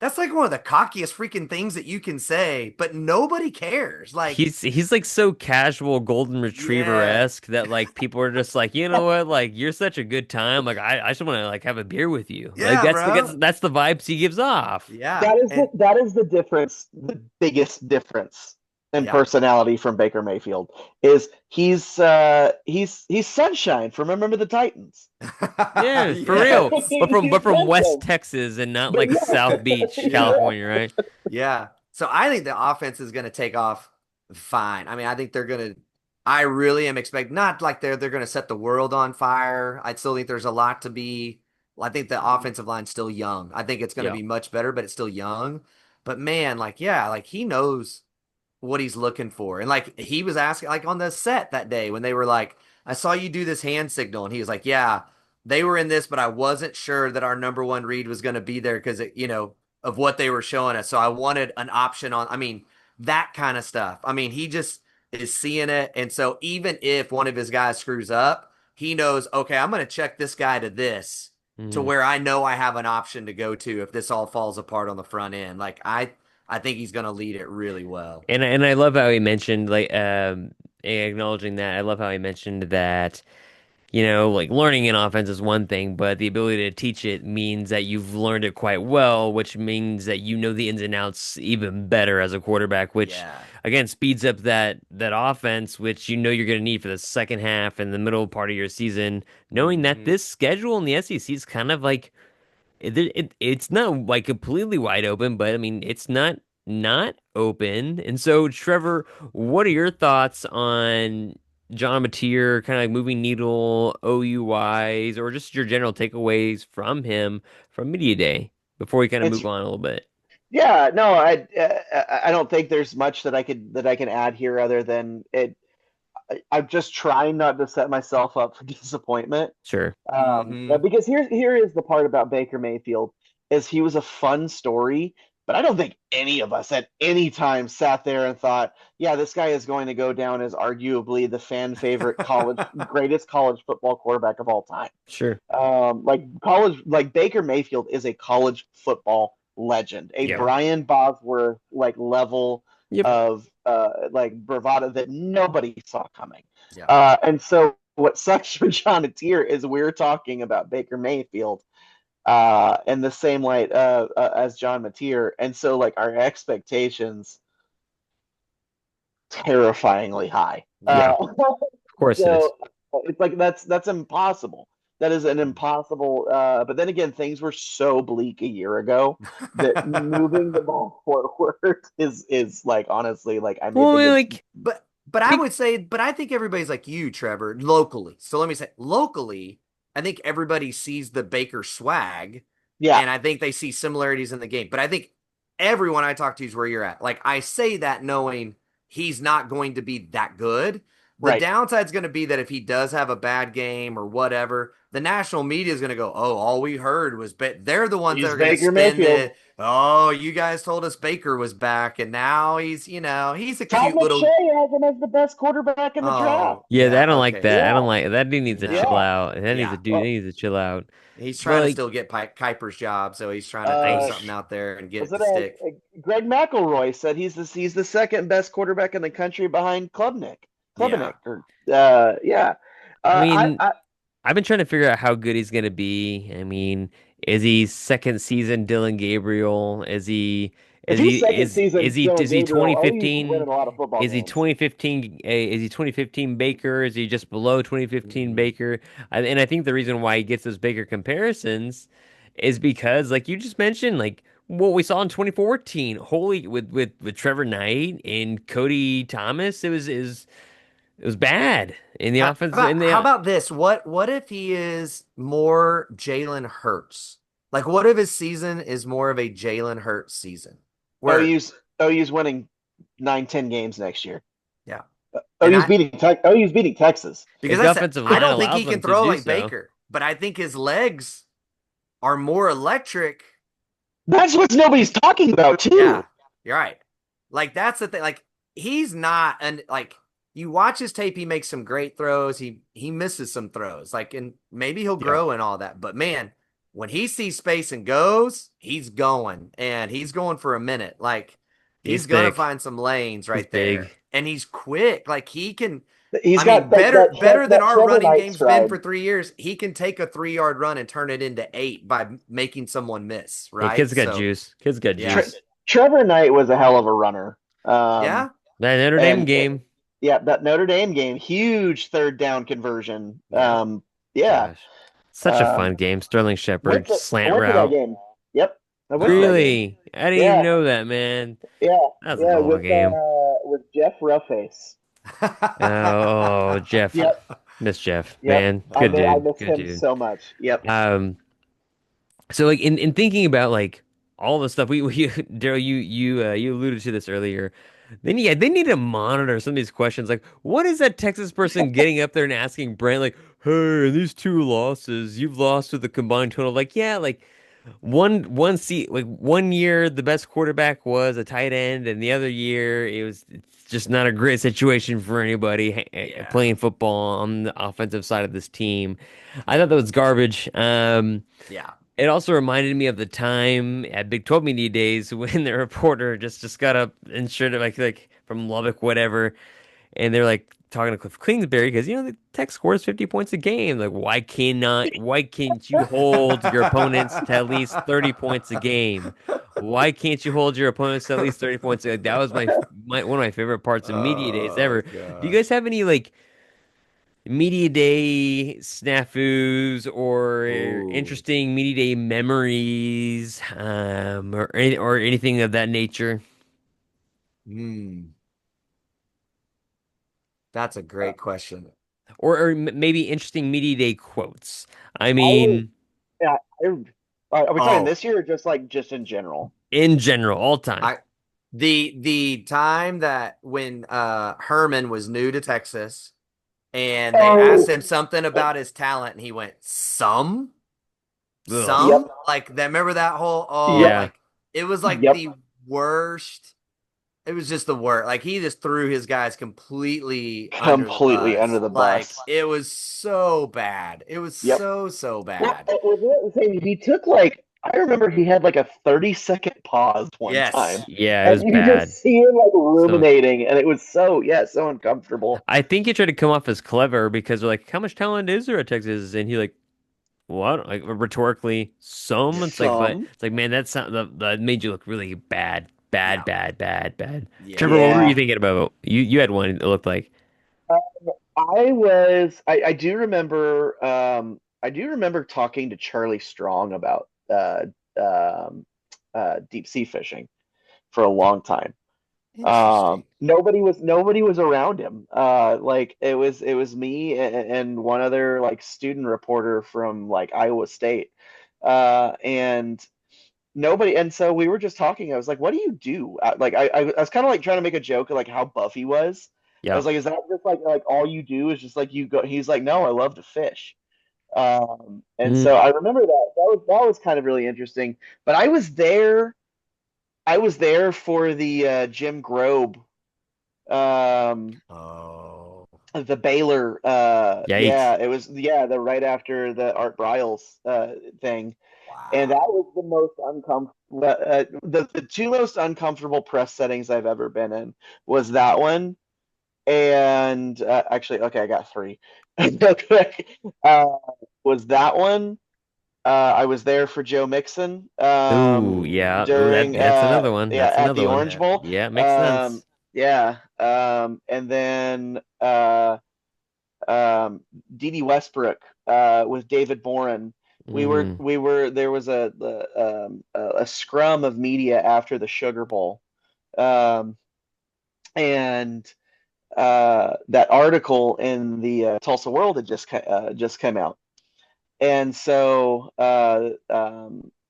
S2: that's like one of the cockiest freaking things that you can say, but nobody cares. Like,
S1: He's like so casual golden
S2: yeah,
S1: retriever-esque that like people are just like, you know what, like you're such a good time. Like I just want to like have a beer with you. Like
S2: yeah, bro.
S1: that's the vibes he gives off.
S2: Yeah.
S3: That is the difference, the biggest difference in
S2: Yeah.
S3: personality from Baker Mayfield is he's sunshine from Remember the Titans.
S1: Yeah, for real.
S2: Yes.
S1: But
S3: He's
S1: from West
S3: sunshine.
S1: Texas and not
S3: But
S1: like South Beach,
S2: Yeah.
S1: California, right?
S2: Yeah. So I think the offense is going to take off fine. I mean, I think they're going to. I really am expecting not like they're going to set the world on fire. I still think there's a lot to be. I think the offensive line's still young. I think it's going to
S1: Yeah.
S2: be much better, but it's still young. But man, like yeah, like he knows what he's looking for. And like he was asking, like on the set that day when they were like, I saw you do this hand signal. And he was like, yeah, they were in this, but I wasn't sure that our number one read was going to be there because, of what they were showing us. So I wanted an option on, I mean, that kind of stuff. I mean, he just is seeing it. And so even if one of his guys screws up, he knows, okay, I'm going to check this guy to this to
S1: Mhm.
S2: where I know I have an option to go to if this all falls apart on the front end. Like I think he's going to lead it really well.
S1: And I love how he mentioned like acknowledging that. I love how he mentioned that like learning an offense is one thing, but the ability to teach it means that you've learned it quite well, which means that you know the ins and outs even better as a quarterback, which
S2: Yeah.
S1: again speeds up that offense, which you're going to need for the second half and the middle part of your season, knowing that
S2: Hmm.
S1: this schedule in the SEC is kind of like it's not like completely wide open, but I mean it's not open. And so, Trevor, what are your thoughts on John Mateer, kind of like moving needle OUIs, or just your general takeaways from him from Media Day before we kind of
S3: It's
S1: move on a little bit?
S3: Yeah, no, I don't think there's much that I can add here other than it. I'm just trying not to set myself up for disappointment.
S1: Sure.
S2: Hmm.
S3: Because here is the part about Baker Mayfield is he was a fun story, but I don't think any of us at any time sat there and thought, yeah, this guy is going to go down as arguably the fan favorite greatest college football quarterback of all time.
S1: Sure.
S3: Like Baker Mayfield is a college football legend, a
S1: Yep.
S3: Brian Bosworth like level
S1: Yep.
S3: of like bravado that nobody saw coming.
S2: Yeah.
S3: And so what sucks for John Atier is we're talking about Baker Mayfield in the same light as John Mateer, and so like our expectations terrifyingly high.
S1: Yeah. Of course it is.
S3: So it's like that's impossible. That is an impossible. But then again, things were so bleak a year ago that moving the ball forward is like honestly like I may
S1: Well,
S3: think it's
S1: like
S2: but I
S1: pick.
S2: would say, but I think everybody's like you, Trevor, locally. So let me say, locally, I think everybody sees the Baker swag,
S3: yeah.
S2: and I think they see similarities in the game. But I think everyone I talk to is where you're at. Like I say that knowing he's not going to be that good, The
S3: Right.
S2: downside's going to be that if he does have a bad game or whatever, the national media is going to go, "Oh, all we heard was they're the ones that
S3: He's
S2: are going to
S3: Baker
S2: spin
S3: Mayfield.
S2: the, oh, you guys told us Baker was back and now he's a
S3: Todd
S2: cute little,
S3: McShay has him as the best quarterback in the draft.
S2: oh,
S1: Yeah, I
S2: yeah,
S1: don't like
S2: okay.
S1: that. I
S3: Yeah,
S1: don't like that. Dude needs to chill
S2: No.
S3: yeah.
S1: out. That needs to
S2: Yeah.
S1: do.
S3: Well,
S1: He needs to chill out.
S2: He's
S1: But
S2: trying to
S1: like,
S2: still get Kuiper's job, so he's trying to throw
S3: uh,
S2: something out there and get
S3: was
S2: it
S3: it
S2: to stick.
S3: Greg McElroy said he's the second best quarterback in the country behind Klubnik.
S2: Yeah.
S3: Klubnik, or yeah.
S1: I
S3: Uh,
S1: mean, I've been trying to figure out how good he's gonna be. I mean, is he second season Dylan Gabriel?
S3: if he's second season Dylan
S1: is he
S3: Gabriel, OU's
S1: 2015?
S3: winning a lot of football
S1: Is he
S3: games.
S1: 2015? Is he 2015 Baker? Is he just below 2015
S2: Mm.
S1: Baker? And I think the reason why he gets those Baker comparisons is because, like you just mentioned, like what we saw in 2014, holy with Trevor Knight and Cody Thomas, it was bad in the offense. In
S2: How
S1: the
S2: about this? What if he is more Jalen Hurts? Like, what if his season is more of a Jalen Hurts season? Where,
S3: OU's winning 9, 10 games next year.
S2: yeah, and
S3: OU's beating Texas.
S2: because
S1: If the
S2: I said
S1: offensive
S2: I
S1: line
S2: don't think
S1: allows
S2: he
S1: them
S2: can
S1: to
S2: throw
S1: do
S2: like
S1: so.
S2: Baker, but I think his legs are more electric.
S3: That's what nobody's talking about
S2: Yeah,
S3: too.
S2: you're right. Like that's the thing. Like he's not, and like you watch his tape, he makes some great throws. He misses some throws. Like, and maybe he'll
S1: Yeah,
S2: grow and all that. But man, when he sees space and goes, he's going, and he's going for a minute. Like
S1: he's
S2: he's gonna
S1: big.
S2: find some lanes
S1: He's
S2: right
S1: big.
S2: there, and he's quick. Like he can.
S3: He's
S2: I
S3: got
S2: mean, better than
S3: that
S2: our
S3: Trevor
S2: running
S3: Knight
S2: game's been for
S3: stride.
S2: 3 years. He can take a 3 yard run and turn it into 8 by making someone miss.
S1: Yeah,
S2: Right.
S1: kid's got
S2: So
S1: juice. Kid's got
S2: yeah,
S3: Tre-
S1: juice.
S3: Trevor Knight was a hell of a runner.
S2: yeah,
S1: That Notre Dame
S3: And
S1: game,
S3: yeah, that Notre Dame game, huge third down conversion.
S2: yeah.
S3: Yeah.
S1: gosh, such a
S3: Um,
S1: fun game. Sterling Shepard
S3: I
S1: slant
S3: went to that
S1: route.
S3: game. Yep, I went to that game.
S1: Really? I didn't even
S3: Yeah,
S1: know that, man.
S3: yeah,
S1: That was a
S3: yeah.
S1: hell of a game.
S3: With Jeff Roughface.
S1: Oh, Jeff,
S3: Yep,
S1: miss Jeff,
S3: yep.
S1: man, good
S3: I
S1: dude,
S3: miss
S1: good
S3: him
S1: dude.
S3: so much. Yep.
S1: Um, so like in thinking about like all the stuff we Daryl, you alluded to this earlier. Then yeah, they need to monitor some of these questions. Like, what is that Texas person getting up there and asking Brent like, "Hey, in these two losses, you've lost with a combined total." Like, yeah, like one seat like one year the best quarterback was a tight end, and the other year it's just not a great situation for anybody
S2: Yeah,
S1: playing football on the offensive side of this team. I thought that was garbage.
S2: yeah.
S1: It also reminded me of the time at Big 12 Media Days when the reporter just got up and shared it like from Lubbock, whatever, and they're like talking to Cliff Kingsbury because the Tech scores 50 points a game. Like, why can't you hold your opponents to at least 30 points a game? Why can't you hold your opponents to at least 30 points? Like, that was my one of my favorite parts of Media Days
S2: Oh
S1: ever. Do you guys
S2: gosh.
S1: have any like Media Day snafus or
S2: Ooh.
S1: interesting Media Day memories, or anything of that nature?
S2: Hmm. That's a great question.
S1: Or maybe interesting Media Day quotes. I
S3: I was.
S1: mean,
S3: Yeah. Are we talking
S2: Oh,
S3: this year or just in general?
S1: in general, all time.
S2: I the time that when Herman was new to Texas and they asked
S3: Oh,
S2: him something about his talent and he went, "Some?
S1: Ugh.
S3: yep,
S2: Some?" Like that, remember that whole, oh,
S3: yep,
S1: Yeah.
S2: like it was like
S3: yep.
S2: the worst. It was just the worst. Like he just threw his guys completely under the
S3: Completely under
S2: bus.
S3: the
S2: Like
S3: bus.
S2: it was so bad. It was
S3: Yep.
S2: so
S3: Well,
S2: bad.
S3: it was insane. He took like I remember he had like a 30-second pause one time.
S2: Yes.
S1: Yeah, it
S3: And
S1: was
S3: you
S1: bad.
S3: just see him like
S1: So
S3: ruminating, and it was so uncomfortable.
S1: I think he tried to come off as clever because they're like, how much talent is there at Texas? And he like, what? Like rhetorically, some. It's like, but
S3: Some.
S1: it's like, man, that made you look really bad, bad,
S2: Yeah.
S1: bad, bad, bad. Trevor,
S2: Yeah.
S1: what were you
S3: Yeah.
S1: thinking about? You had one. It looked like.
S3: Uh, I do remember talking to Charlie Strong about um, deep sea fishing for a long time.
S2: Interesting.
S3: Nobody was around him. Like it was me and one other like student reporter from like Iowa State. And nobody, and so we were just talking. I was like, what do you do? Like I was kind of like trying to make a joke of like how buff he was. I was
S1: Yep.
S3: like, is that just like all you do is just like you go? He's like, no, I love to fish. And
S1: Mm.
S3: so I remember that was kind of really interesting. But I was there for the Jim Grobe, um,
S2: Oh,
S3: the Baylor.
S1: Yikes.
S3: Yeah, it was the right after the Art Briles thing, and that
S2: wow.
S3: was the most uncomfortable. The two most uncomfortable press settings I've ever been in was that one, and actually, okay, I got three. Real quick. Uh, was that one? I was there for Joe Mixon
S1: Ooh, yeah. Ooh,
S3: during
S1: that's another one.
S3: yeah,
S1: That's
S3: at
S1: another
S3: the
S1: one.
S3: Orange Bowl.
S1: Yeah, makes
S3: Um,
S1: sense.
S3: yeah, and then um, Dede Westbrook with David Boren. We were
S1: Hmm.
S3: we were there was a scrum of media after the Sugar Bowl, um, and that article in the Tulsa World had just come out, and so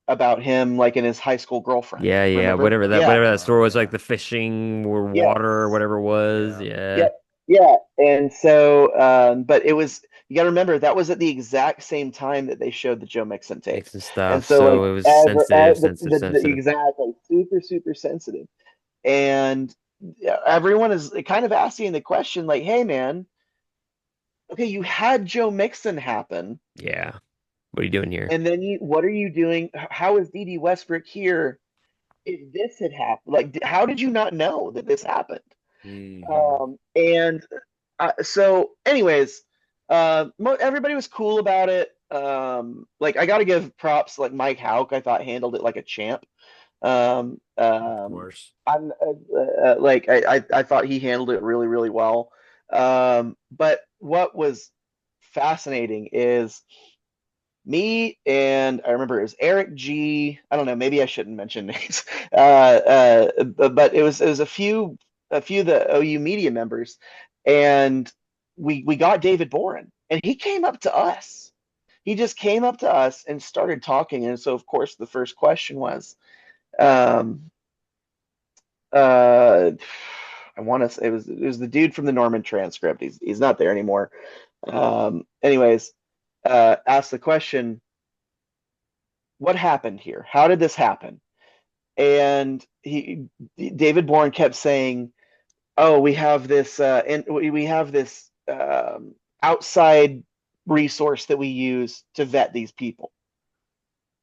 S3: about him like in his high school girlfriend.
S1: Yeah, yeah.
S3: Remember?
S1: Whatever that
S3: Yeah.
S1: whatever that
S2: Oh
S1: story was, like
S2: yeah.
S1: the fishing or
S3: Yes.
S1: water or whatever it was.
S2: Yeah.
S1: Yeah.
S3: Yep. Yeah. And so, but it was you got to remember that was at the exact same time that they showed the Joe Mixon tape,
S1: Mixing
S3: and
S1: stuff.
S3: so like
S1: So it was
S3: as
S1: sensitive, sensitive,
S3: the
S1: sensitive.
S3: exact like super super sensitive, and yeah, everyone is kind of asking the question like, hey man, okay, you had Joe Mixon happen.
S1: Yeah. What are you doing here?
S3: And then what are you doing? How is Dede Westbrook here if this had happened? Like, how did you not know that this happened?
S2: Hmm.
S3: And so, anyways, everybody was cool about it. Like, I got to give props. Like Mike Hauk, I thought handled it like a champ. Um,
S2: Of
S3: um,
S2: course.
S3: I'm like I thought he handled it really really well. But what was fascinating is me and I remember it was Eric G. I don't know, maybe I shouldn't mention names. But it was a few of the OU media members, and we got David Boren, and he came up to us. He just came up to us and started talking, and so of course the first question was, um, uh, I want to say it was the dude from the Norman transcript. He's not there anymore. Anyways, asked the question, what happened here? How did this happen? And David Bourne kept saying, "Oh, we have this, and we have this outside resource that we use to vet these people."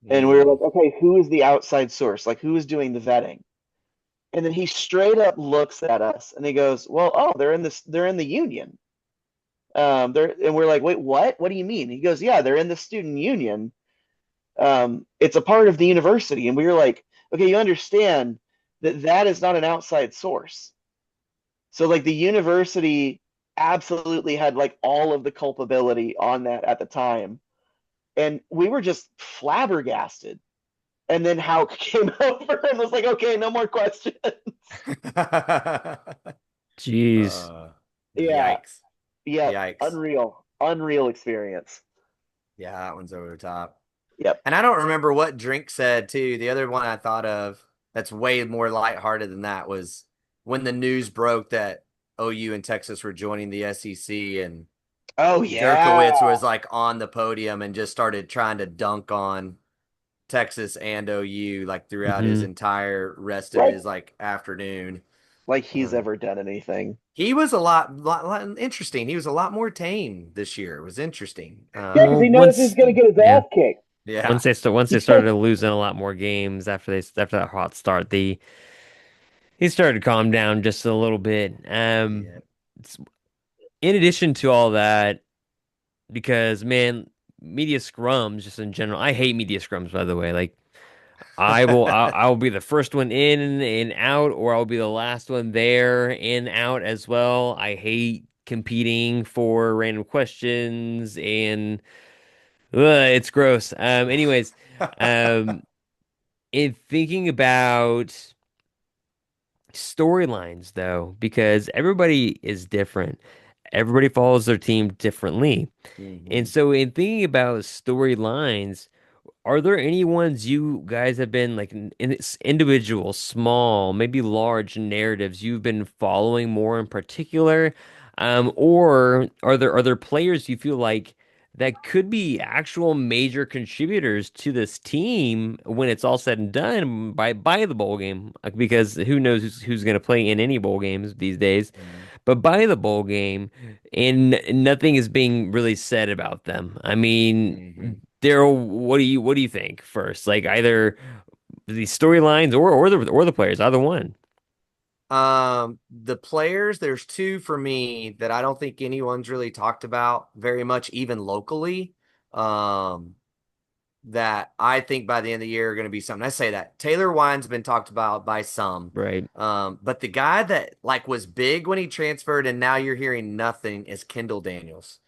S3: And we were
S2: Mm.
S3: like, "Okay, who is the outside source? Like, who is doing the vetting?" And then he straight up looks at us and he goes, "Well, oh, they're in the union." And we're like, "Wait, what? What do you mean?" He goes, "Yeah, they're in the student union. It's a part of the university." And we were like, okay, you understand that that is not an outside source. So like the university absolutely had like all of the culpability on that at the time. And we were just flabbergasted. And then Hauk came over and was like, okay, no more questions.
S1: Jeez.
S2: uh,
S3: Yeah.
S2: yikes.
S3: Yep.
S2: Yikes.
S3: Unreal. Unreal experience.
S2: Yeah, that one's over the top.
S3: Yep.
S2: And I don't remember what Drink said too. The other one I thought of that's way more lighthearted than that was when the news broke that OU and Texas were joining the SEC, and
S3: Oh yeah.
S2: Derkowitz was like on the podium and just started trying to dunk on Texas and OU like throughout his
S1: Hmm.
S2: entire rest of
S3: Right.
S2: his like afternoon.
S3: Like he's
S2: Uh,
S3: ever done anything.
S2: he was lot interesting. He was a lot more tame this year. It was interesting.
S3: Yeah, because
S1: Well,
S3: he knows he's
S1: once,
S3: gonna get his
S1: yeah,
S3: ass kicked.
S2: Yeah.
S1: once they started losing a lot more games after that hot start, he started to calm down just a little bit.
S2: Yeah.
S1: It's- in addition to all that, because man, media scrums just in general, I hate media scrums, by the way. Like I will be the first one in and out, or I'll be the last one there in out as well. I hate competing for random questions and it's gross. Anyways, um, in thinking about storylines though, because everybody is different. Everybody follows their team differently. And
S2: Hmm.
S1: so in thinking about storylines, Are there any ones you guys have been like individual, small, maybe large narratives you've been following more in particular? Or are there players you feel like that could be actual major contributors to this team when it's all said and done by the bowl game? Like, because who knows who's going to play in any bowl games these days?
S2: Mhm.
S1: But by the bowl game, and nothing is being really said about them. I mean,
S2: Mhm.
S1: Daryl, what do you think first? Like either the storylines or the players, either one.
S2: The players, there's two for me that I don't think anyone's really talked about very much, even locally. Um, that I think by the end of the year are going to be something. I say that Taylor Wine's been talked about by some.
S1: Right.
S2: But the guy that like was big when he transferred and now you're hearing nothing is Kendall Daniels.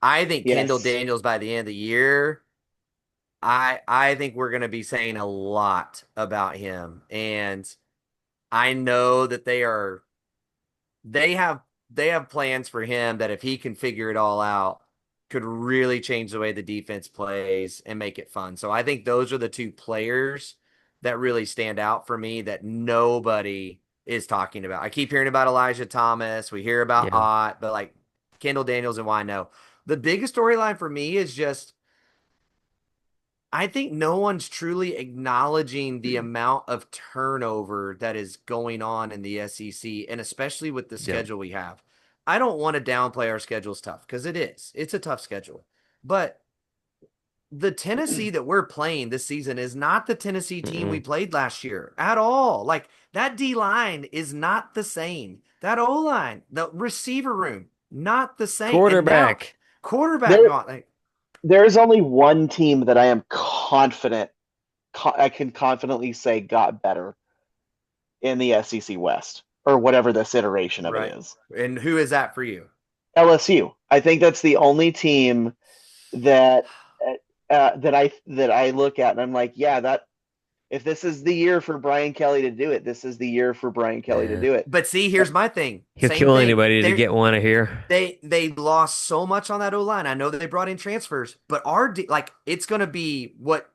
S2: I think Kendall
S3: Yes.
S2: Daniels by the end of the year, I think we're going to be saying a lot about him. And I know that they have they have plans for him that if he can figure it all out could really change the way the defense plays and make it fun. So I think those are the two players that really stand out for me that nobody is talking about. I keep hearing about Elijah Thomas, we hear about
S1: Yeah.
S2: Ott, but like Kendall Daniels and Wino. The biggest storyline for me is just I think no one's truly acknowledging the amount of turnover that is going on in the SEC, and especially with the
S1: Yeah.
S2: schedule we have. I don't want to downplay our schedule's tough because it is. It's a tough schedule. But the Tennessee that we're playing this season is not the Tennessee team we
S1: Mm-mm.
S2: played last year at all. Like that D line is not the same. That O line, the receiver room, not the same. And now
S1: Quarterback.
S2: quarterback
S3: There
S2: gone. Like,
S3: there is only one team that I am confident I can confidently say got better in the SEC West or whatever this iteration of it
S2: right.
S3: is.
S2: And who is that for you?
S3: LSU. I think that's the only team that that I look at and I'm like, yeah, that if this is the year for Brian Kelly to do it, this is the year for Brian Kelly to
S1: Yeah.
S3: do it.
S2: But see, here's my thing.
S1: He'll
S2: Same
S1: kill
S2: thing.
S1: anybody to get one of here.
S2: They lost so much on that O line. I know that they brought in transfers, but like it's going to be what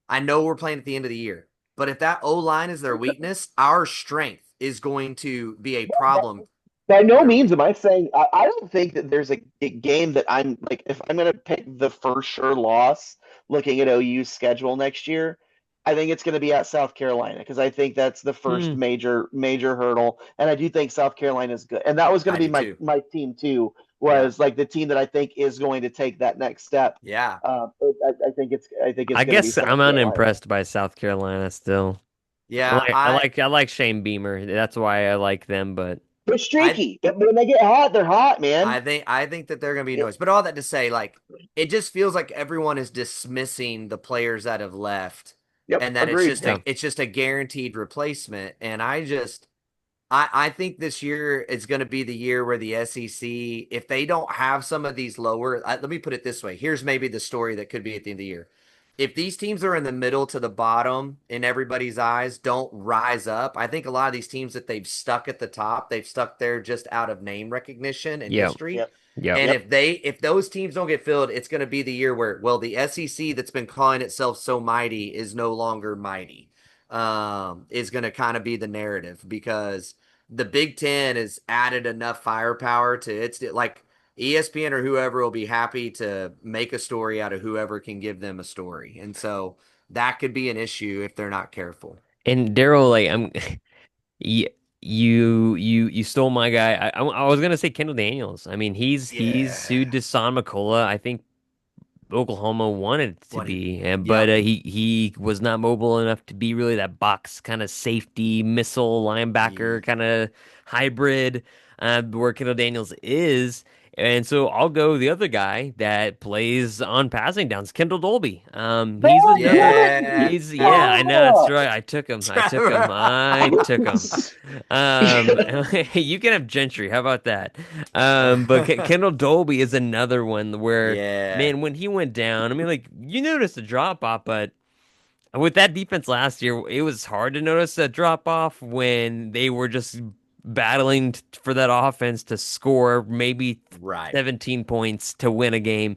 S2: I know we're playing at the end of the year. But if that O line is their weakness, our strength is going to be a problem
S3: By no
S2: wherever
S3: means
S2: we
S3: am
S2: go.
S3: I saying I don't think that there's a game that I'm like if I'm going to pick the first sure loss looking at OU's schedule next year, I think it's going to be at South Carolina because I think that's the first
S1: Hmm.
S3: major hurdle, and I do think South Carolina is good, and that was going to
S2: I
S3: be
S2: do
S3: my
S2: too.
S3: my team too
S2: Yeah.
S3: was like the team that I think is going to take that next step.
S2: Yeah.
S3: I think it's
S1: I
S3: going to be
S1: guess
S3: South
S1: I'm
S3: Carolina.
S1: unimpressed by South Carolina still. I
S2: Yeah.
S1: like I like I like Shane Beamer. That's why I like them, but
S3: They're
S2: I
S3: streaky, but when they get hot, they're hot, man.
S2: I think that they're going to be
S3: Yeah,
S2: noise. But all that to say, like, it just feels like everyone is dismissing the players that have left,
S3: yep,
S2: and that it's
S3: agreed.
S2: just
S1: yeah.
S2: a guaranteed replacement. And I think this year is going to be the year where the SEC, if they don't have some of these lower, let me put it this way. Here's maybe the story that could be at the end of the year. If these teams are in the middle to the bottom in everybody's eyes, don't rise up. I think a lot of these teams that they've stuck at the top, they've stuck there just out of name recognition and
S1: Yeah.
S2: history.
S3: Yep,
S1: Yep.
S2: And
S3: yep.
S2: if those teams don't get filled, it's going to be the year where, well, the SEC that's been calling itself so mighty is no longer mighty. Is going to kind of be the narrative because the Big Ten has added enough firepower to it's like ESPN or whoever will be happy to make a story out of whoever can give them a story. And so that could be an issue if they're not careful.
S1: And Daryl, like you, you stole my guy. I was gonna say Kendall Daniels. I mean, he's
S2: Yeah.
S1: sued Deshaun McCullough. I think Oklahoma wanted it to
S2: What he,
S1: be, but
S2: yep.
S1: he was not mobile enough to be really that box kind of safety missile linebacker
S2: He,
S1: kind of hybrid where Kendall Daniels is. And so I'll go the other guy that plays on passing downs, Kendall Dolby. He's another.
S2: yeah.
S1: Yeah, I know that's right. I took him.
S2: Trevor.
S1: I took him. Um, you can have Gentry. How about that? But Kendall Dolby is another one where,
S2: Yeah.
S1: man, when he went down, I mean, like you noticed a drop off, but with that defense last year, it was hard to notice a drop off when they were just battling for that offense to score maybe
S2: Right.
S1: 17 points to win a game.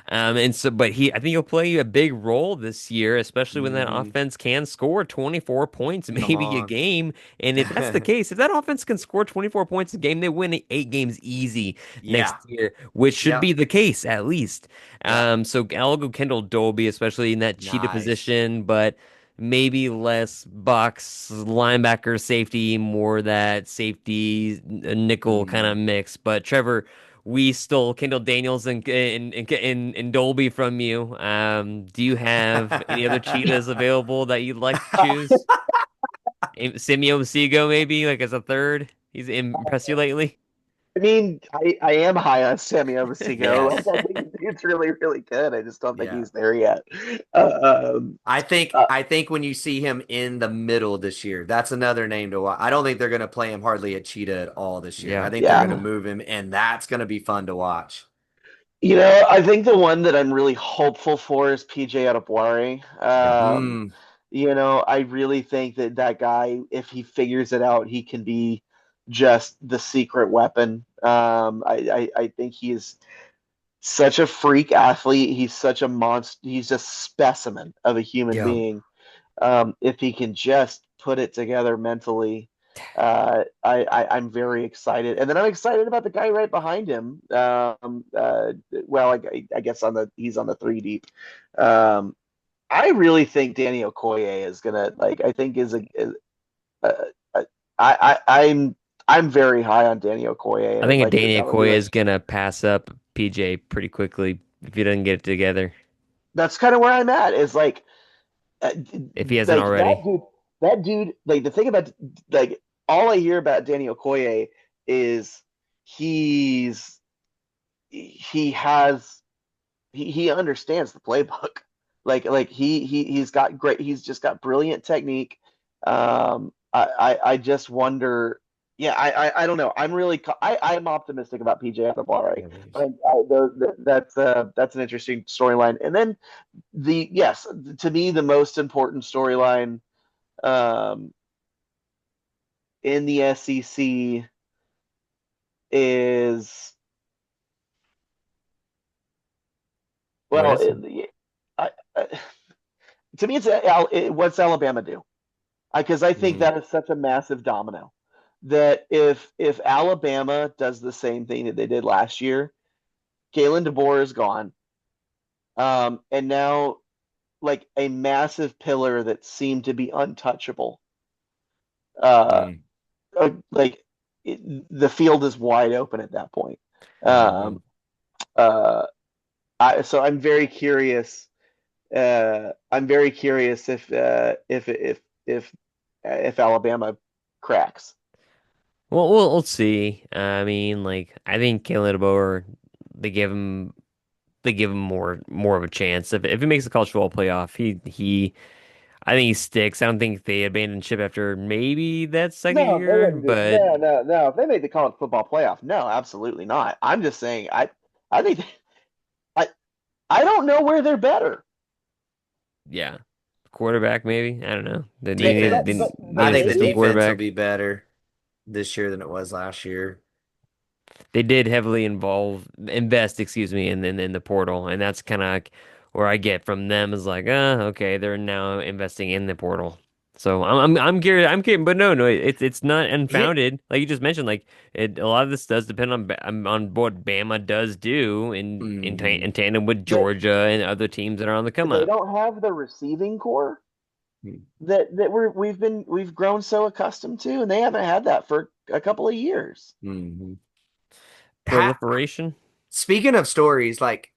S1: And so, but I think he'll play a big role this year, especially when that
S2: Hmm.
S1: offense can score 24 points,
S2: Come
S1: maybe a
S2: on.
S1: game. And if that's the case, if that offense can score 24 points a game, they win 8 games easy next
S2: Yeah.
S1: year, which should be
S2: Yep.
S1: the case at least.
S2: Yep.
S1: So I'll go Kendall Dolby, especially in that cheetah
S2: Nice.
S1: position, but maybe less box linebacker safety, more that safety nickel kind of
S2: Mm.
S1: mix. But Trevor, we stole Kendall Daniels and Dolby from you. Do you have any other cheetahs available that you'd like to choose? Simeon Seago maybe like as a third. He's impressed you lately.
S3: I mean, I am high on Sammy Obusigo. Like,
S2: Yes.
S3: I think it's really, really good. I just don't think
S2: Yeah.
S3: he's there yet. Uh, um,
S2: I think
S3: uh,
S2: I think when you see him in the middle this year, that's another name to watch. I don't think they're going to play him hardly at Cheetah at all this year. I
S1: Yeah.
S2: think they're going to
S3: yeah.
S2: move him, and that's going to be fun to watch.
S3: I think the one that I'm really hopeful for is PJ Adebawore.
S1: Yeah.
S2: Mm,
S3: I really think that that guy, if he figures it out, he can be just the secret weapon. I think he is such a freak athlete. He's such a monster. He's a specimen of a human
S2: yeah.
S3: being. If he can just put it together mentally, I'm very excited. And then I'm excited about the guy right behind him. Well, I guess he's on the three deep. Um, I really think Danny Okoye is gonna like. I think a, a I'm very high on Danny Okoye,
S1: I
S3: and
S1: think
S3: like
S1: Danny
S3: that would be
S1: Okoye
S3: like
S1: is gonna pass up PJ pretty quickly if he doesn't get it together.
S3: that's kind of where I'm at. Is uh,
S1: If he hasn't
S3: like
S1: already.
S3: that dude. Like the thing about like all I hear about Danny Okoye is he's he has he understands the playbook. Like he's got great. He's just got brilliant technique. I just wonder. Yeah, I don't know. I'm optimistic about PJ Abdul-Jabbar. That's an interesting storyline. And then to me the most important storyline um, in the SEC is
S1: What
S3: well,
S1: is it?
S3: I, to me what's Alabama do? Because I think
S2: Mm,
S3: that is such a massive domino that if Alabama does the same thing that they did last year, Kalen DeBoer is gone, and now like a massive pillar that seemed to be untouchable. Uh,
S2: mm,
S3: like the field is wide open at that point.
S2: mm.
S3: Um, uh, so I'm very curious. I'm very curious if Alabama cracks.
S1: Well, we'll see. I mean, like I think Caleb Bower, they give him they give him more of a chance. If he makes the college football playoff, he I think he sticks. I don't think they abandon ship after maybe that second
S3: No, they
S1: year,
S3: wouldn't do.
S1: but
S3: No. If they make the college football playoff, no, absolutely not. I'm just saying, I think, I, I don't know where they're better.
S1: yeah, quarterback maybe. I don't know.
S2: Defense.
S1: They
S2: I
S1: need a
S2: think the
S1: system
S2: defense will
S1: quarterback.
S2: be better this year than it was last year.
S1: They did heavily invest, excuse me, in the portal, and that's kind of like where I get from them is like, okay, they're now investing in the portal. So I'm curious, but no, it's not
S2: Here,
S1: unfounded. Like you just mentioned, like a lot of this does depend on what Bama does do
S2: mhm.
S1: in tandem with
S3: They
S1: Georgia and other teams that are on the come
S3: they
S1: up.
S3: don't have the receiving core that we've grown so accustomed to, and they haven't had that for a couple of years.
S2: Mhm. Pat,
S1: Proliferation.
S2: speaking of stories, like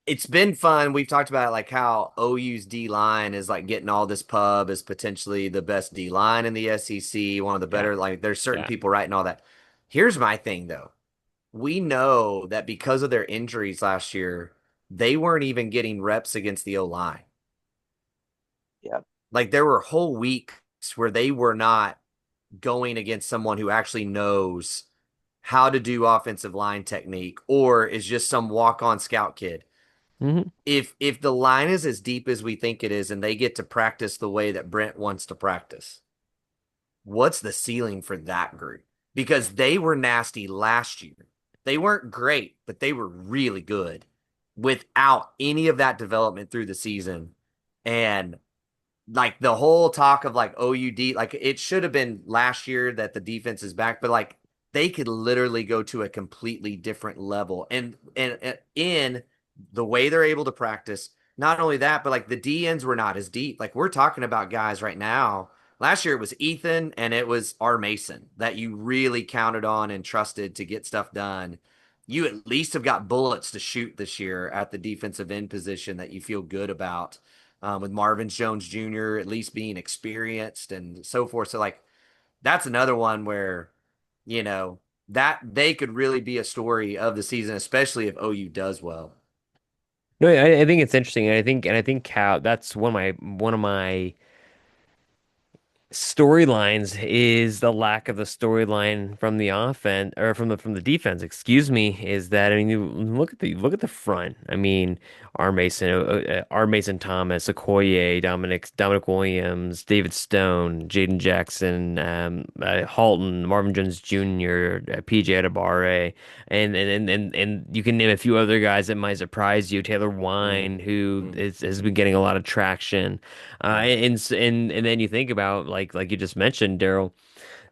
S2: it's been fun. We've talked about like how OU's D line is like getting all this pub as potentially the best D line in the SEC, one of the
S1: Yeah,
S2: better. Like there's certain
S1: yeah.
S2: people writing all that. Here's my thing though. We know that because of their injuries last year, they weren't even getting reps against the O line.
S3: Yeah,
S2: Like there were whole weeks where they were not going against someone who actually knows how to do offensive line technique or is just some walk-on scout kid.
S1: Hmm.
S2: If the line is as deep as we think it is and they get to practice the way that Brent wants to practice, what's the ceiling for that group? Because they were nasty last year. They weren't great, but they were really good without any of that development through the season. And like the whole talk of like OUD, like it should have been last year that the defense is back, but like they could literally go to a completely different level. And in the way they're able to practice, not only that, but like the DNs were not as deep. Like we're talking about guys right now. Last year it was Ethan and it was R. Mason that you really counted on and trusted to get stuff done. You at least have got bullets to shoot this year at the defensive end position that you feel good about, with Marvin Jones Jr. at least being experienced and so forth. So like that's another one where, you know, that they could really be a story of the season, especially if OU does well.
S1: No, I think it's interesting. And I think how that's one of my storylines is the lack of the storyline from the offense or from the defense, excuse me, is that I mean you look at the front. I mean, R. Mason Thomas, Okoye, Dominic Williams, David Stone, Jaden Jackson, Halton, Marvin Jones Jr., PJ Adebawore, and you can name a few other guys that might surprise you. Taylor Wine, who
S2: Mm-hmm.
S1: has been getting a lot of traction.
S2: Yeah.
S1: And then you think about like you just mentioned, Daryl,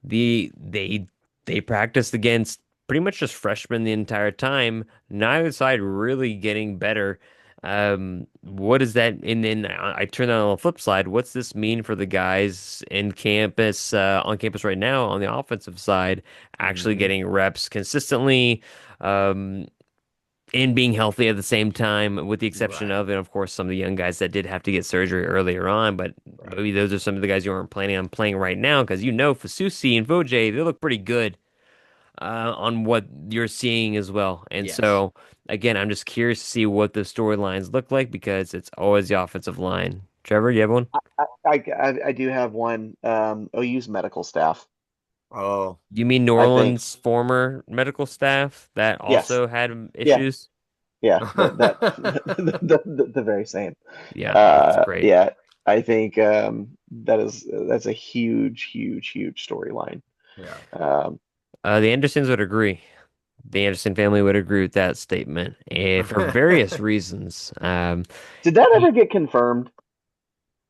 S1: the they practiced against pretty much just freshmen the entire time. Neither side really getting better. What is that? And then I turn that on the flip side. What's this mean for the guys in campus, on campus right now on the offensive side, actually
S2: Mm-hmm.
S1: getting reps consistently? Um, and being healthy at the same time, with the exception
S2: Right.
S1: of, and of course, some of the young guys that did have to get surgery earlier on. But
S2: Right.
S1: maybe those are some of the guys you aren't planning on playing right now because Fasusi and Voj, they look pretty good on what you're seeing as well. And
S2: Yes.
S1: so, again, I'm just curious to see what the storylines look like because it's always the offensive line. Trevor, you have one?
S3: I do have one. OU's medical staff.
S2: Oh,
S1: You mean New
S3: I think
S1: Orleans former medical staff that
S3: yes,
S1: also had
S3: yeah,
S1: issues?
S3: yeah. That the very same.
S1: Yeah, that's great.
S3: Yeah, I think that's a huge storyline.
S2: yeah.
S3: Um,
S1: The Andersons would agree. The Anderson family would agree with that statement, for various reasons.
S3: did that
S1: Ye-
S3: ever get confirmed?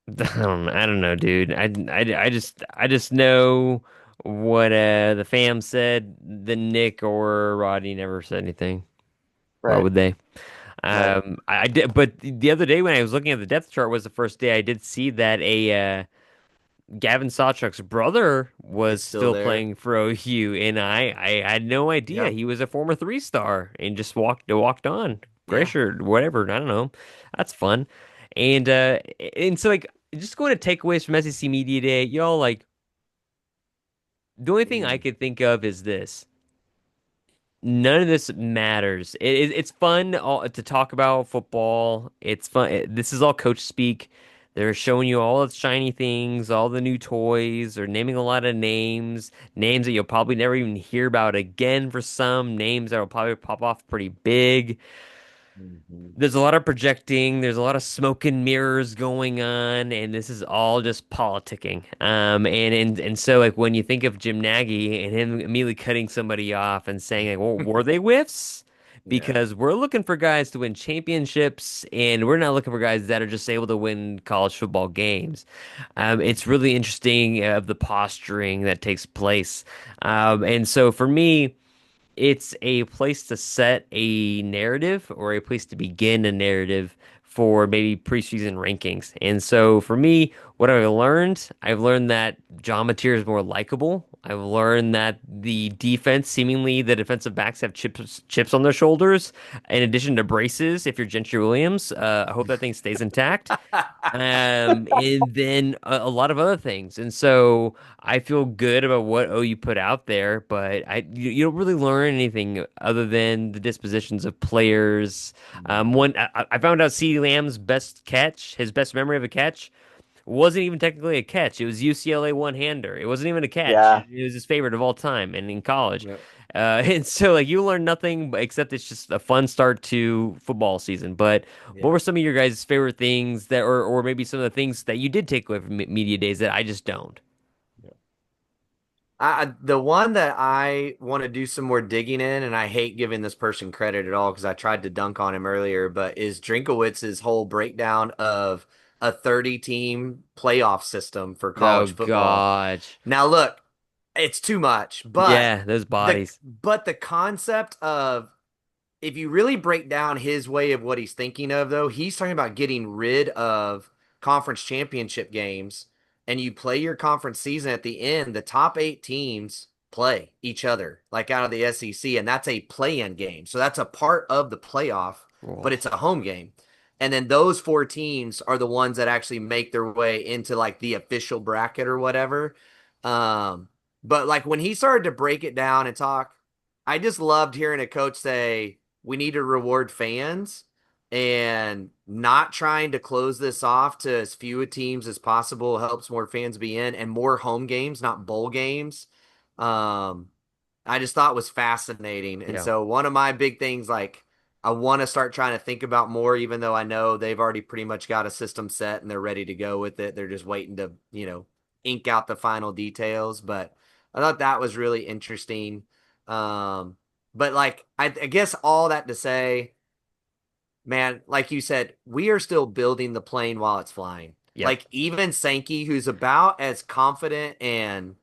S1: I don't know, dude. I just know what the fam said. The Nick or Rodney never said anything. Why
S3: Right,
S1: would they?
S3: right.
S1: I did, but the other day when I was looking at the depth chart was the first day I did see that Gavin Sawchuk's brother was
S2: It's still
S1: still
S2: there.
S1: playing for OU, and I had no idea
S2: Yeah.
S1: he was a former three-star and just walked on.
S2: Yeah.
S1: Pressure, whatever. I don't know. That's fun. And so like just going to takeaways from SEC Media Day, y'all like the only thing I
S2: Mm.
S1: could think of is this. None of this matters. It's fun to talk about football. It's fun. This is all coach speak. They're showing you all the shiny things, all the new toys. They're naming a lot of names that you'll probably never even hear about again for some, names that will probably pop off pretty big.
S2: Mhm.
S1: There's a lot of projecting, there's a lot of smoke and mirrors going on, and this is all just politicking. And so like when you think of Jim Nagy and him immediately cutting somebody off and saying like, well, were they whiffs?
S2: Yeah.
S1: Because we're looking for guys to win championships, and we're not looking for guys that are just able to win college football games. It's really interesting of the posturing that takes place. And so for me, it's a place to set a narrative or a place to begin a narrative for maybe preseason rankings. And so for me, what I've learned that John Mateer is more likable. I've learned that seemingly the defensive backs have chips on their shoulders, in addition to braces. If you're Gentry Williams, I hope that thing stays intact. And then a lot of other things. And so I feel good about what OU put out there, but you don't really learn anything other than the dispositions of players. I found out CeeDee Lamb's best catch, his best memory of a catch, wasn't even technically a catch. It was UCLA one-hander. It wasn't even a catch.
S3: Yeah,
S1: It was his favorite of all time and in college.
S2: Yep.
S1: And so like you learn nothing except it's just a fun start to football season. But what
S2: Yeah.
S1: were some of your guys' favorite things that or maybe some of the things that you did take away from media days that I just don't?
S2: Yeah. The one that I want to do some more digging in, and I hate giving this person credit at all because I tried to dunk on him earlier, but is Drinkowitz's whole breakdown of a 30 team playoff system for
S1: Oh
S2: college football.
S1: gosh.
S2: Now, look, it's too much, but
S1: Yeah, those
S2: the
S1: bodies.
S2: the concept of if you really break down his way of what he's thinking of, though, he's talking about getting rid of conference championship games and you play your conference season at the end. The top 8 teams play each other, like out of the SEC, and that's a play in game. So that's a part of the playoff, but it's
S1: Oh,
S2: a home game. And then those 4 teams are the ones that actually make their way into like the official bracket or whatever. Um, but like when he started to break it down and talk, I just loved hearing a coach say, we need to reward fans and not trying to close this off to as few teams as possible helps more fans be in and more home games, not bowl games. Um, I just thought was fascinating. And
S1: yeah.
S2: so one of my big things, like I want to start trying to think about more, even though I know they've already pretty much got a system set and they're ready to go with it. They're just waiting to, ink out the final details. But I thought that was really interesting. Um, but like, I guess all that to say, man, like you said, we are still building the plane while it's flying.
S1: Yep.
S2: Like even Sankey, who's about as confident and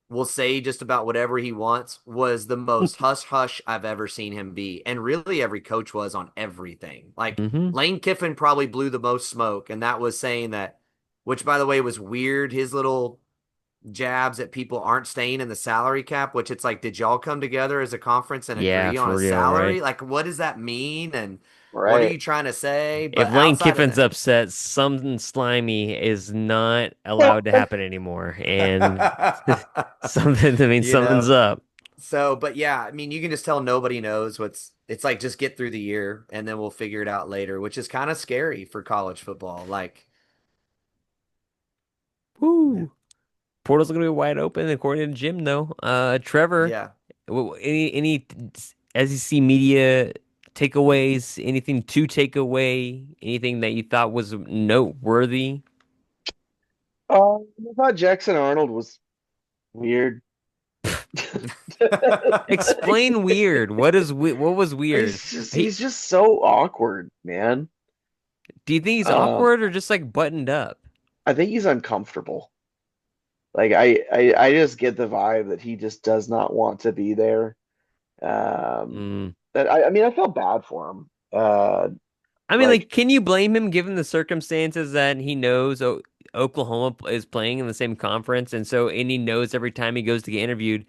S2: will say just about whatever he wants, was the most hush hush I've ever seen him be. And really every coach was on everything. Like
S1: Hmm.
S2: Lane Kiffin probably blew the most smoke, and that was saying that, which by the way was weird, his little jabs at people aren't staying in the salary cap, which it's like, did y'all come together as a conference and
S1: Yeah,
S2: agree on
S1: for
S2: a
S1: real, right?
S2: salary? Like, what does that mean? And what are
S3: Right.
S2: you trying to say?
S1: If
S2: But
S1: Lane
S2: outside of
S1: Kiffin's
S2: that,
S1: upset, something slimy is not allowed to happen anymore. And something, I mean,
S2: you
S1: something's
S2: know,
S1: up.
S2: so, but yeah, I mean, you can just tell nobody knows it's like just get through the year and then we'll figure it out later, which is kind of scary for college football. Like, yeah,
S1: Woo. Portal's gonna be wide open according to Jim, though. Trevor,
S2: yeah.
S1: any SEC media takeaways? Anything to take away? Anything that you thought was noteworthy?
S3: I thought Jackson Arnold was weird.
S1: Explain weird. What was weird?
S3: He's
S1: He,
S3: just so awkward, man.
S1: do you think he's
S3: Um,
S1: awkward or just like buttoned up?
S3: I think he's uncomfortable. Like I just get the vibe that he just does not want to be there. Um,
S1: Mm.
S3: that I mean, I felt bad for him.
S1: I mean, like,
S3: Like
S1: can you blame him given the circumstances that he knows Oklahoma is playing in the same conference, and he knows every time he goes to get interviewed,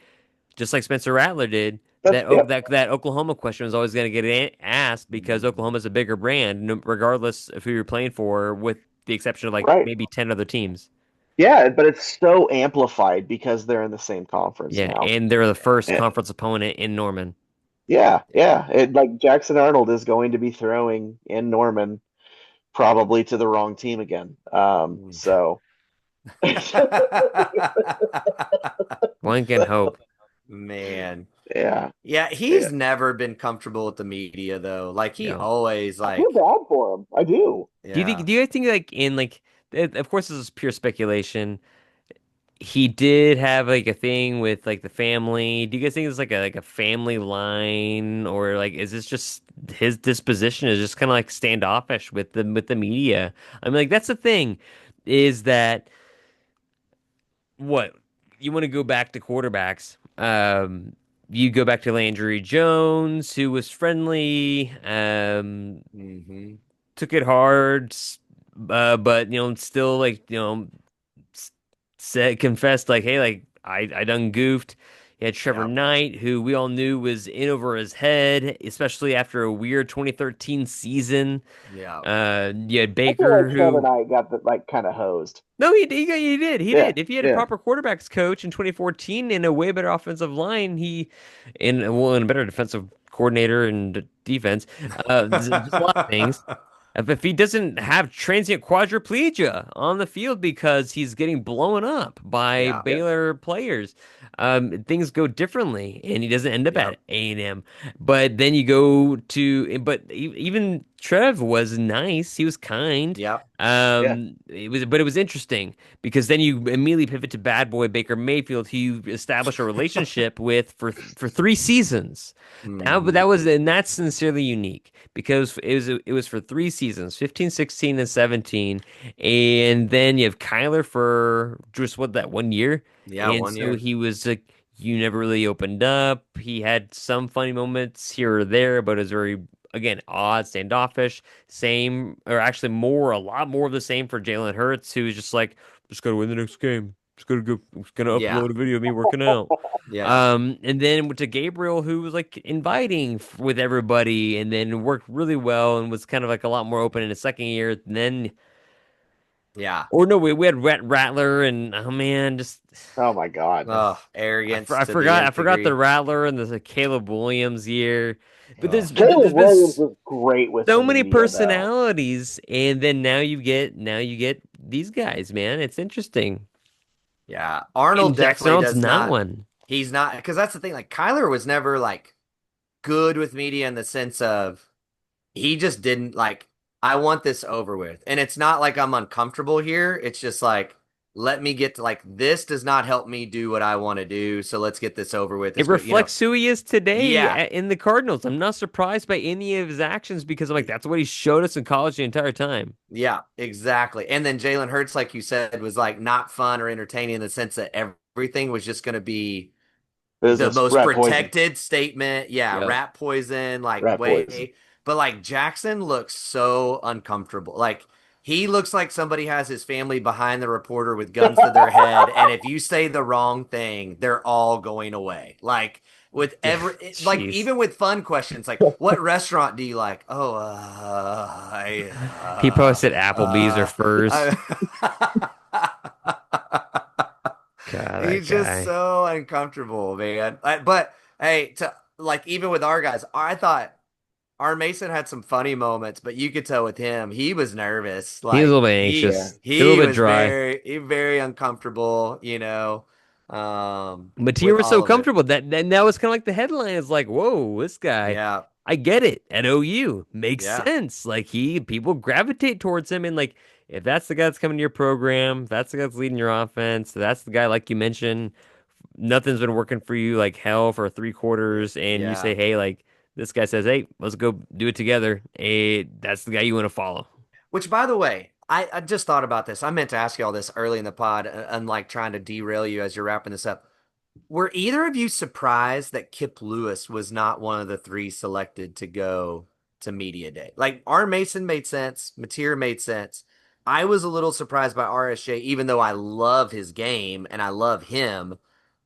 S1: just like Spencer Rattler did,
S3: that's yep,
S1: that Oklahoma question was always going to get asked because Oklahoma's a bigger brand, regardless of who you're playing for, with the exception of like
S3: right.
S1: maybe 10 other teams.
S3: Yeah, but it's so amplified because they're in the same conference
S1: Yeah,
S3: now.
S1: and they're the first
S3: Eh,
S1: conference opponent in Norman.
S3: Yeah, yeah. Like Jackson Arnold is going to be throwing in Norman probably to the wrong team again. So
S1: One can hope.
S2: Man.
S3: yeah,
S2: Yeah, he's
S3: yeah.
S2: never been comfortable with the media though. Like he
S1: Yeah.
S2: always
S3: I feel
S2: like,
S3: bad for him. I do.
S2: yeah.
S1: Do you guys think like in like of course this is pure speculation. He did have like a thing with like the family. Do you guys think it's like a family line, or like is this just his disposition is just kind of like standoffish with the media? I mean, like that's the thing, is that what you want to go back to quarterbacks. You go back to Landry Jones, who was friendly,
S2: Hmm.
S1: took it hard, but still like said confessed like, hey, like I done goofed. You had Trevor
S2: Yeah.
S1: Knight, who we all knew was in over his head, especially after a weird 2013 season.
S2: Yeah.
S1: You had
S3: I feel
S1: Baker,
S3: like Trevor
S1: who
S3: Knight got the like kind of hosed.
S1: no, he
S3: Yeah,
S1: did. If he had a
S3: yeah,
S1: proper quarterbacks coach in 2014 and a way better offensive line, and a better defensive coordinator and defense, just a lot of things. If he doesn't have transient quadriplegia on the field because he's getting blown up by
S2: Yeah.
S3: yeah.
S1: Baylor players, things go differently, and he doesn't end up
S2: Yeah.
S1: at A&M. But then you go to, but even Trev was nice. He was kind.
S2: Yep.
S3: Yeah.
S1: But it was interesting because then you immediately pivot to bad boy Baker Mayfield, who you establish a relationship with for 3 seasons. But
S2: Hmm.
S1: that was and that's sincerely unique because it was for 3 seasons, 15, 16, and 17, and then you have Kyler for just what that 1 year,
S2: Yeah,
S1: and
S2: one
S1: so
S2: year.
S1: he was like. You never really opened up. He had some funny moments here or there, but it was very again, odd, standoffish. Same, or actually more, a lot more of the same for Jalen Hurts, who's just like, just gotta win the next game. Just gonna
S2: Yeah.
S1: upload a video of me working out.
S2: Yeah.
S1: And then to Gabriel, who was like inviting with everybody, and then worked really well, and was kind of like a lot more open in his second year. And then,
S2: Yeah.
S1: or no, we had Rattler, and oh man, just
S3: Oh my God.
S2: Oh, arrogance
S1: I
S2: to the
S1: forgot
S2: nth
S1: the
S2: degree.
S1: Rattler and the Caleb Williams year. But
S2: Oh,
S3: Caleb
S1: there's been
S3: Williams was great with
S1: so
S3: the
S1: many
S3: media, though.
S1: personalities, and then now you get these guys, man. It's interesting.
S2: yeah.
S1: And
S2: Arnold
S1: Jackson
S2: definitely
S1: Arnold's
S2: does
S1: not
S2: not.
S1: one.
S2: He's not because that's the thing. Like Kyler was never like good with media in the sense of he just didn't like. I want this over with, and it's not like I'm uncomfortable here. It's just like let me get to like this does not help me do what I want to do. So let's get this over with.
S1: It
S2: It's what you know.
S1: reflects who he is today
S2: Yeah,
S1: in the Cardinals. I'm not surprised by any of his actions because I'm like, that's what he showed us in college the entire time.
S2: yeah, exactly. And then Jalen Hurts, like you said, was like not fun or entertaining in the sense that everything was just going to be the
S3: Business,
S2: most
S3: rat poison,
S2: protected statement. Yeah,
S1: Yep.
S2: rat poison, like
S3: rat poison.
S2: way. But like Jackson looks so uncomfortable. Like he looks like somebody has his family behind the reporter with guns to their head. And if you say the wrong thing, they're all going away. Like with
S1: Yeah.
S2: like
S1: Jeez.
S2: even with fun questions, like what restaurant do you like? Oh,
S1: He posted Applebee's or Furs. God, that
S2: He's just
S1: guy.
S2: so uncomfortable, man. But hey, to like even with our guys, I thought our Mason had some funny moments, but you could tell with him, he was nervous.
S1: He was a
S2: Like
S1: little bit
S2: he
S3: Yeah.
S1: anxious. A little
S2: he
S1: bit
S2: was
S1: dry.
S2: very uncomfortable,
S1: Mateer
S2: with
S1: was so
S2: all of it.
S1: comfortable that was kind of like the headline. It's like, whoa, this guy,
S2: Yeah,
S1: I get it at OU. Makes
S2: yeah,
S1: sense. Like people gravitate towards him. And like, if that's the guy that's coming to your program, if that's the guy that's leading your offense, that's the guy, like you mentioned, nothing's been working for you like hell for 3 quarters. And you say,
S2: yeah.
S1: hey, like this guy says, hey, let's go do it together. That's the guy you want to follow.
S2: Which, by the way, I just thought about this. I meant to ask you all this early in the pod, and like trying to derail you as you're wrapping this up. Were either of you surprised that Kip Lewis was not one of the three selected to go to Media Day? Like R. Mason made sense, Mateer made sense. I was a little surprised by RSJ, even though I love his game and I love him,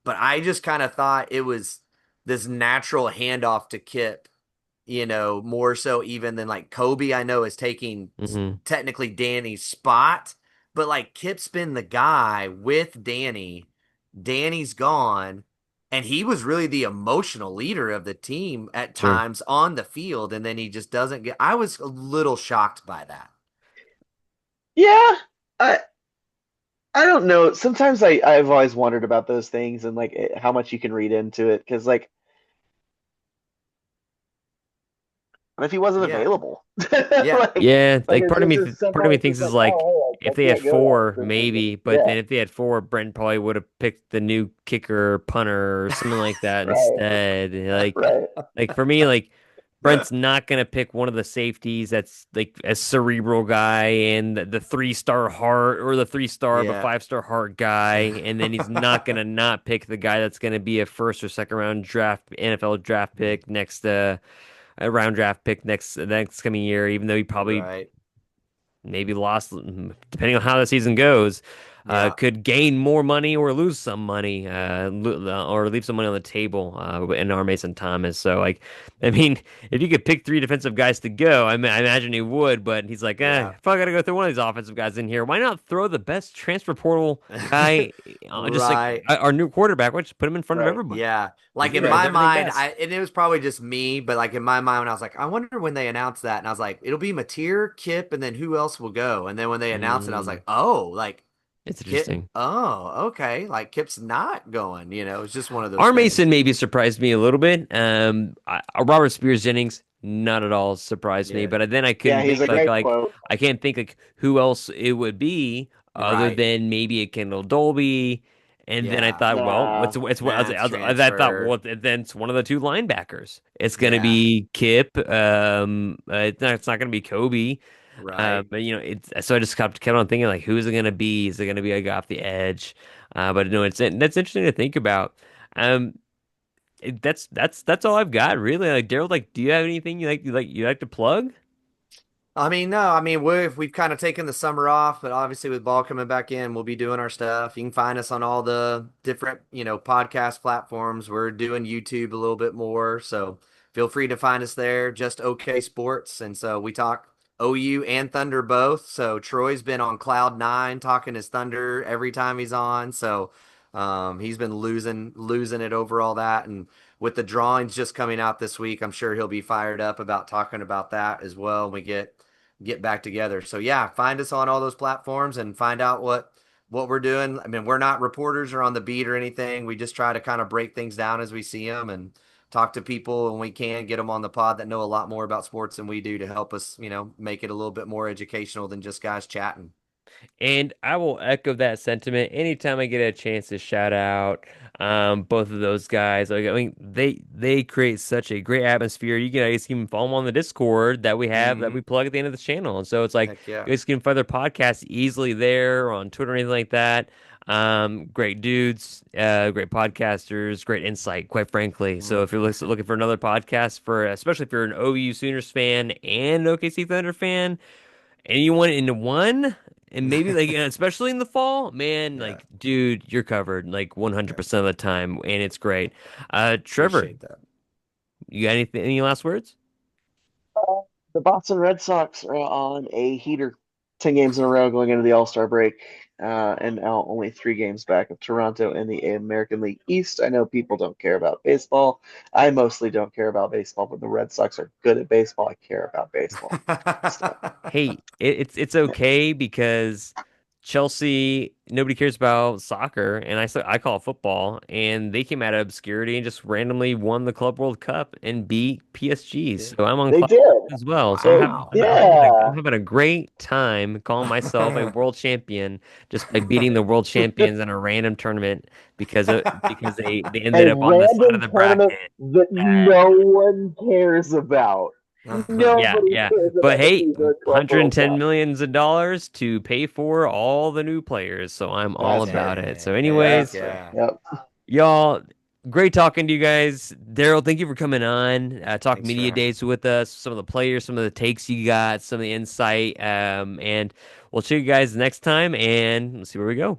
S2: but I just kind of thought it was this natural handoff to Kip, more so even than like Kobe, I know is taking
S1: Hmm.
S2: technically Danny's spot, but like Kip's been the guy with Danny. Danny's gone, and he was really the emotional leader of the team at
S1: Sure.
S2: times on the field, and then he just doesn't get. I was a little shocked by that.
S3: Yeah. I I don't know. Sometimes I've always wondered about those things and like how much you can read into it because like what if he wasn't
S2: Yeah,
S3: available?
S2: yeah,
S3: like
S1: Yeah,
S3: like
S1: like
S3: is this just
S1: part of me
S3: sometimes
S1: thinks
S3: just
S1: is
S3: like
S1: like
S3: oh hey,
S1: if
S3: I
S1: they had
S3: can't go
S1: four,
S3: to this and
S1: maybe, but
S3: yeah
S1: then if they had four, Brent probably would have picked the new kicker or punter or something like that
S3: right
S1: instead.
S3: right
S1: Like for me, like Brent's not gonna pick one of the safeties that's like a cerebral guy and the 3-star heart or the 3-star but
S2: yeah,
S1: 5-star heart guy, and then he's not gonna not pick the guy that's gonna be a first or second round draft NFL draft pick next a round draft pick next coming year, even though he probably
S2: right,
S1: maybe lost, depending on how the season goes,
S2: yeah.
S1: could gain more money or lose some money, or leave some money on the table in our Mason Thomas. So, like, I mean, if you could pick three defensive guys to go, I imagine he would, but he's like,
S2: Yeah.
S1: if I got to go through one of these offensive guys in here, why not throw the best transfer portal guy, just like
S2: Right.
S1: our new quarterback, which put him in front of
S3: right
S1: everybody
S2: Yeah.
S1: because
S2: Like
S1: he
S2: in
S1: does
S2: my
S1: everything
S2: mind,
S1: best.
S2: and it was probably just me, but like in my mind, when I was like, I wonder when they announce that. And I was like, it'll be Mateer, Kip, and then who else will go? And then when they announced it, I was
S1: Mm,
S2: like, oh, like
S1: it's
S2: Kip.
S1: interesting.
S2: Oh, okay. Like Kip's not going, it's just one of those
S1: Our
S2: things.
S1: Mason maybe surprised me a little bit. Robert Spears Jennings, not at all surprised me.
S2: Yeah.
S1: But then I
S3: Yeah,
S1: couldn't
S3: he's
S1: think
S3: a great
S1: like
S3: quote.
S1: I can't think like who else it would be other
S2: Right.
S1: than maybe a Kendall Dolby. And then I
S2: Yeah.
S1: thought, well,
S3: Nah.
S1: it's what
S2: That's
S1: I thought, well,
S2: transfer.
S1: then it's one of the two linebackers. It's gonna
S2: Yeah.
S1: be Kip. It's not gonna be Kobe.
S2: Right.
S1: But it's so I just kept on thinking like, who's it gonna be? Is it gonna be a guy off the edge? But no, that's interesting to think about. Um, that's all I've got really. Like Daryl, like, do you have anything you like to plug?
S2: I mean, no, I mean we've kind of taken the summer off, but obviously with ball coming back in, we'll be doing our stuff. You can find us on all the different, podcast platforms. We're doing YouTube a little bit more, so feel free to find us there. Just OK Sports, and so we talk OU and Thunder both. So Troy's been on cloud nine talking his Thunder every time he's on. So he's been losing it over all that, and with the drawings just coming out this week, I'm sure he'll be fired up about talking about that as well. When we get back together. So yeah, find us on all those platforms and find out what we're doing. I mean, we're not reporters or on the beat or anything. We just try to kind of break things down as we see them and talk to people when we can, get them on the pod that know a lot more about sports than we do to help us, make it a little bit more educational than just guys chatting.
S1: And I will echo that sentiment anytime I get a chance to shout out both of those guys. Like, I mean, they create such a great atmosphere. You guys can follow them on the Discord that we have that
S2: Mm-hmm.
S1: we plug at the end of the channel. And so it's like
S2: Heck yeah.
S1: you guys can find their podcasts easily there or on Twitter or anything like that. Great dudes, great podcasters, great insight, quite frankly. So if you're looking for another podcast for, especially if you're an OU Sooners fan and an OKC Thunder fan, and you want it into one, and maybe like especially in the fall, man,
S2: Yeah.
S1: like dude, you're covered like
S2: Yeah.
S1: 100% of the time, and it's great. Trevor,
S2: Appreciate that.
S1: you got anything? Any last words?
S3: The Boston Red Sox are on a heater, 10 games in a row going into the All-Star break, and now only 3 games back of Toronto in the American League East. I know people don't care about baseball. I mostly don't care about baseball, but the Red Sox are good at baseball. I care about baseball. So,
S1: Hey, it's okay because Chelsea, nobody cares about soccer, and I call it football, and they came out of obscurity and just randomly won the Club World Cup and beat PSG.
S2: Yeah.
S1: So I'm on
S3: they
S1: cloud
S3: did.
S1: as well. So
S3: They,
S2: Wow.
S3: yeah.
S1: I'm having a great time calling myself a world champion just by beating the world champions in a random tournament because they
S3: A
S1: ended up on this side of
S3: random
S1: the
S3: tournament
S1: bracket.
S3: that
S1: Uh,
S3: no one cares about.
S1: yeah,
S3: Nobody
S1: yeah.
S3: cares
S1: But
S3: about the
S1: hey,
S3: FIFA Club World
S1: 110
S3: Cup.
S1: millions of dollars to pay for all the new players. So I'm all
S3: That's fair.
S1: about it. So
S2: Dang. Heck
S3: That's
S1: anyways,
S3: fair.
S2: yeah.
S3: Yep.
S1: y'all, great talking to you guys. Daryl, thank you for coming on. Talk
S2: Thanks for
S1: media days with us. Some of the players, some of the takes you got, some of the insight. And we'll see you guys next time and let's see where we go.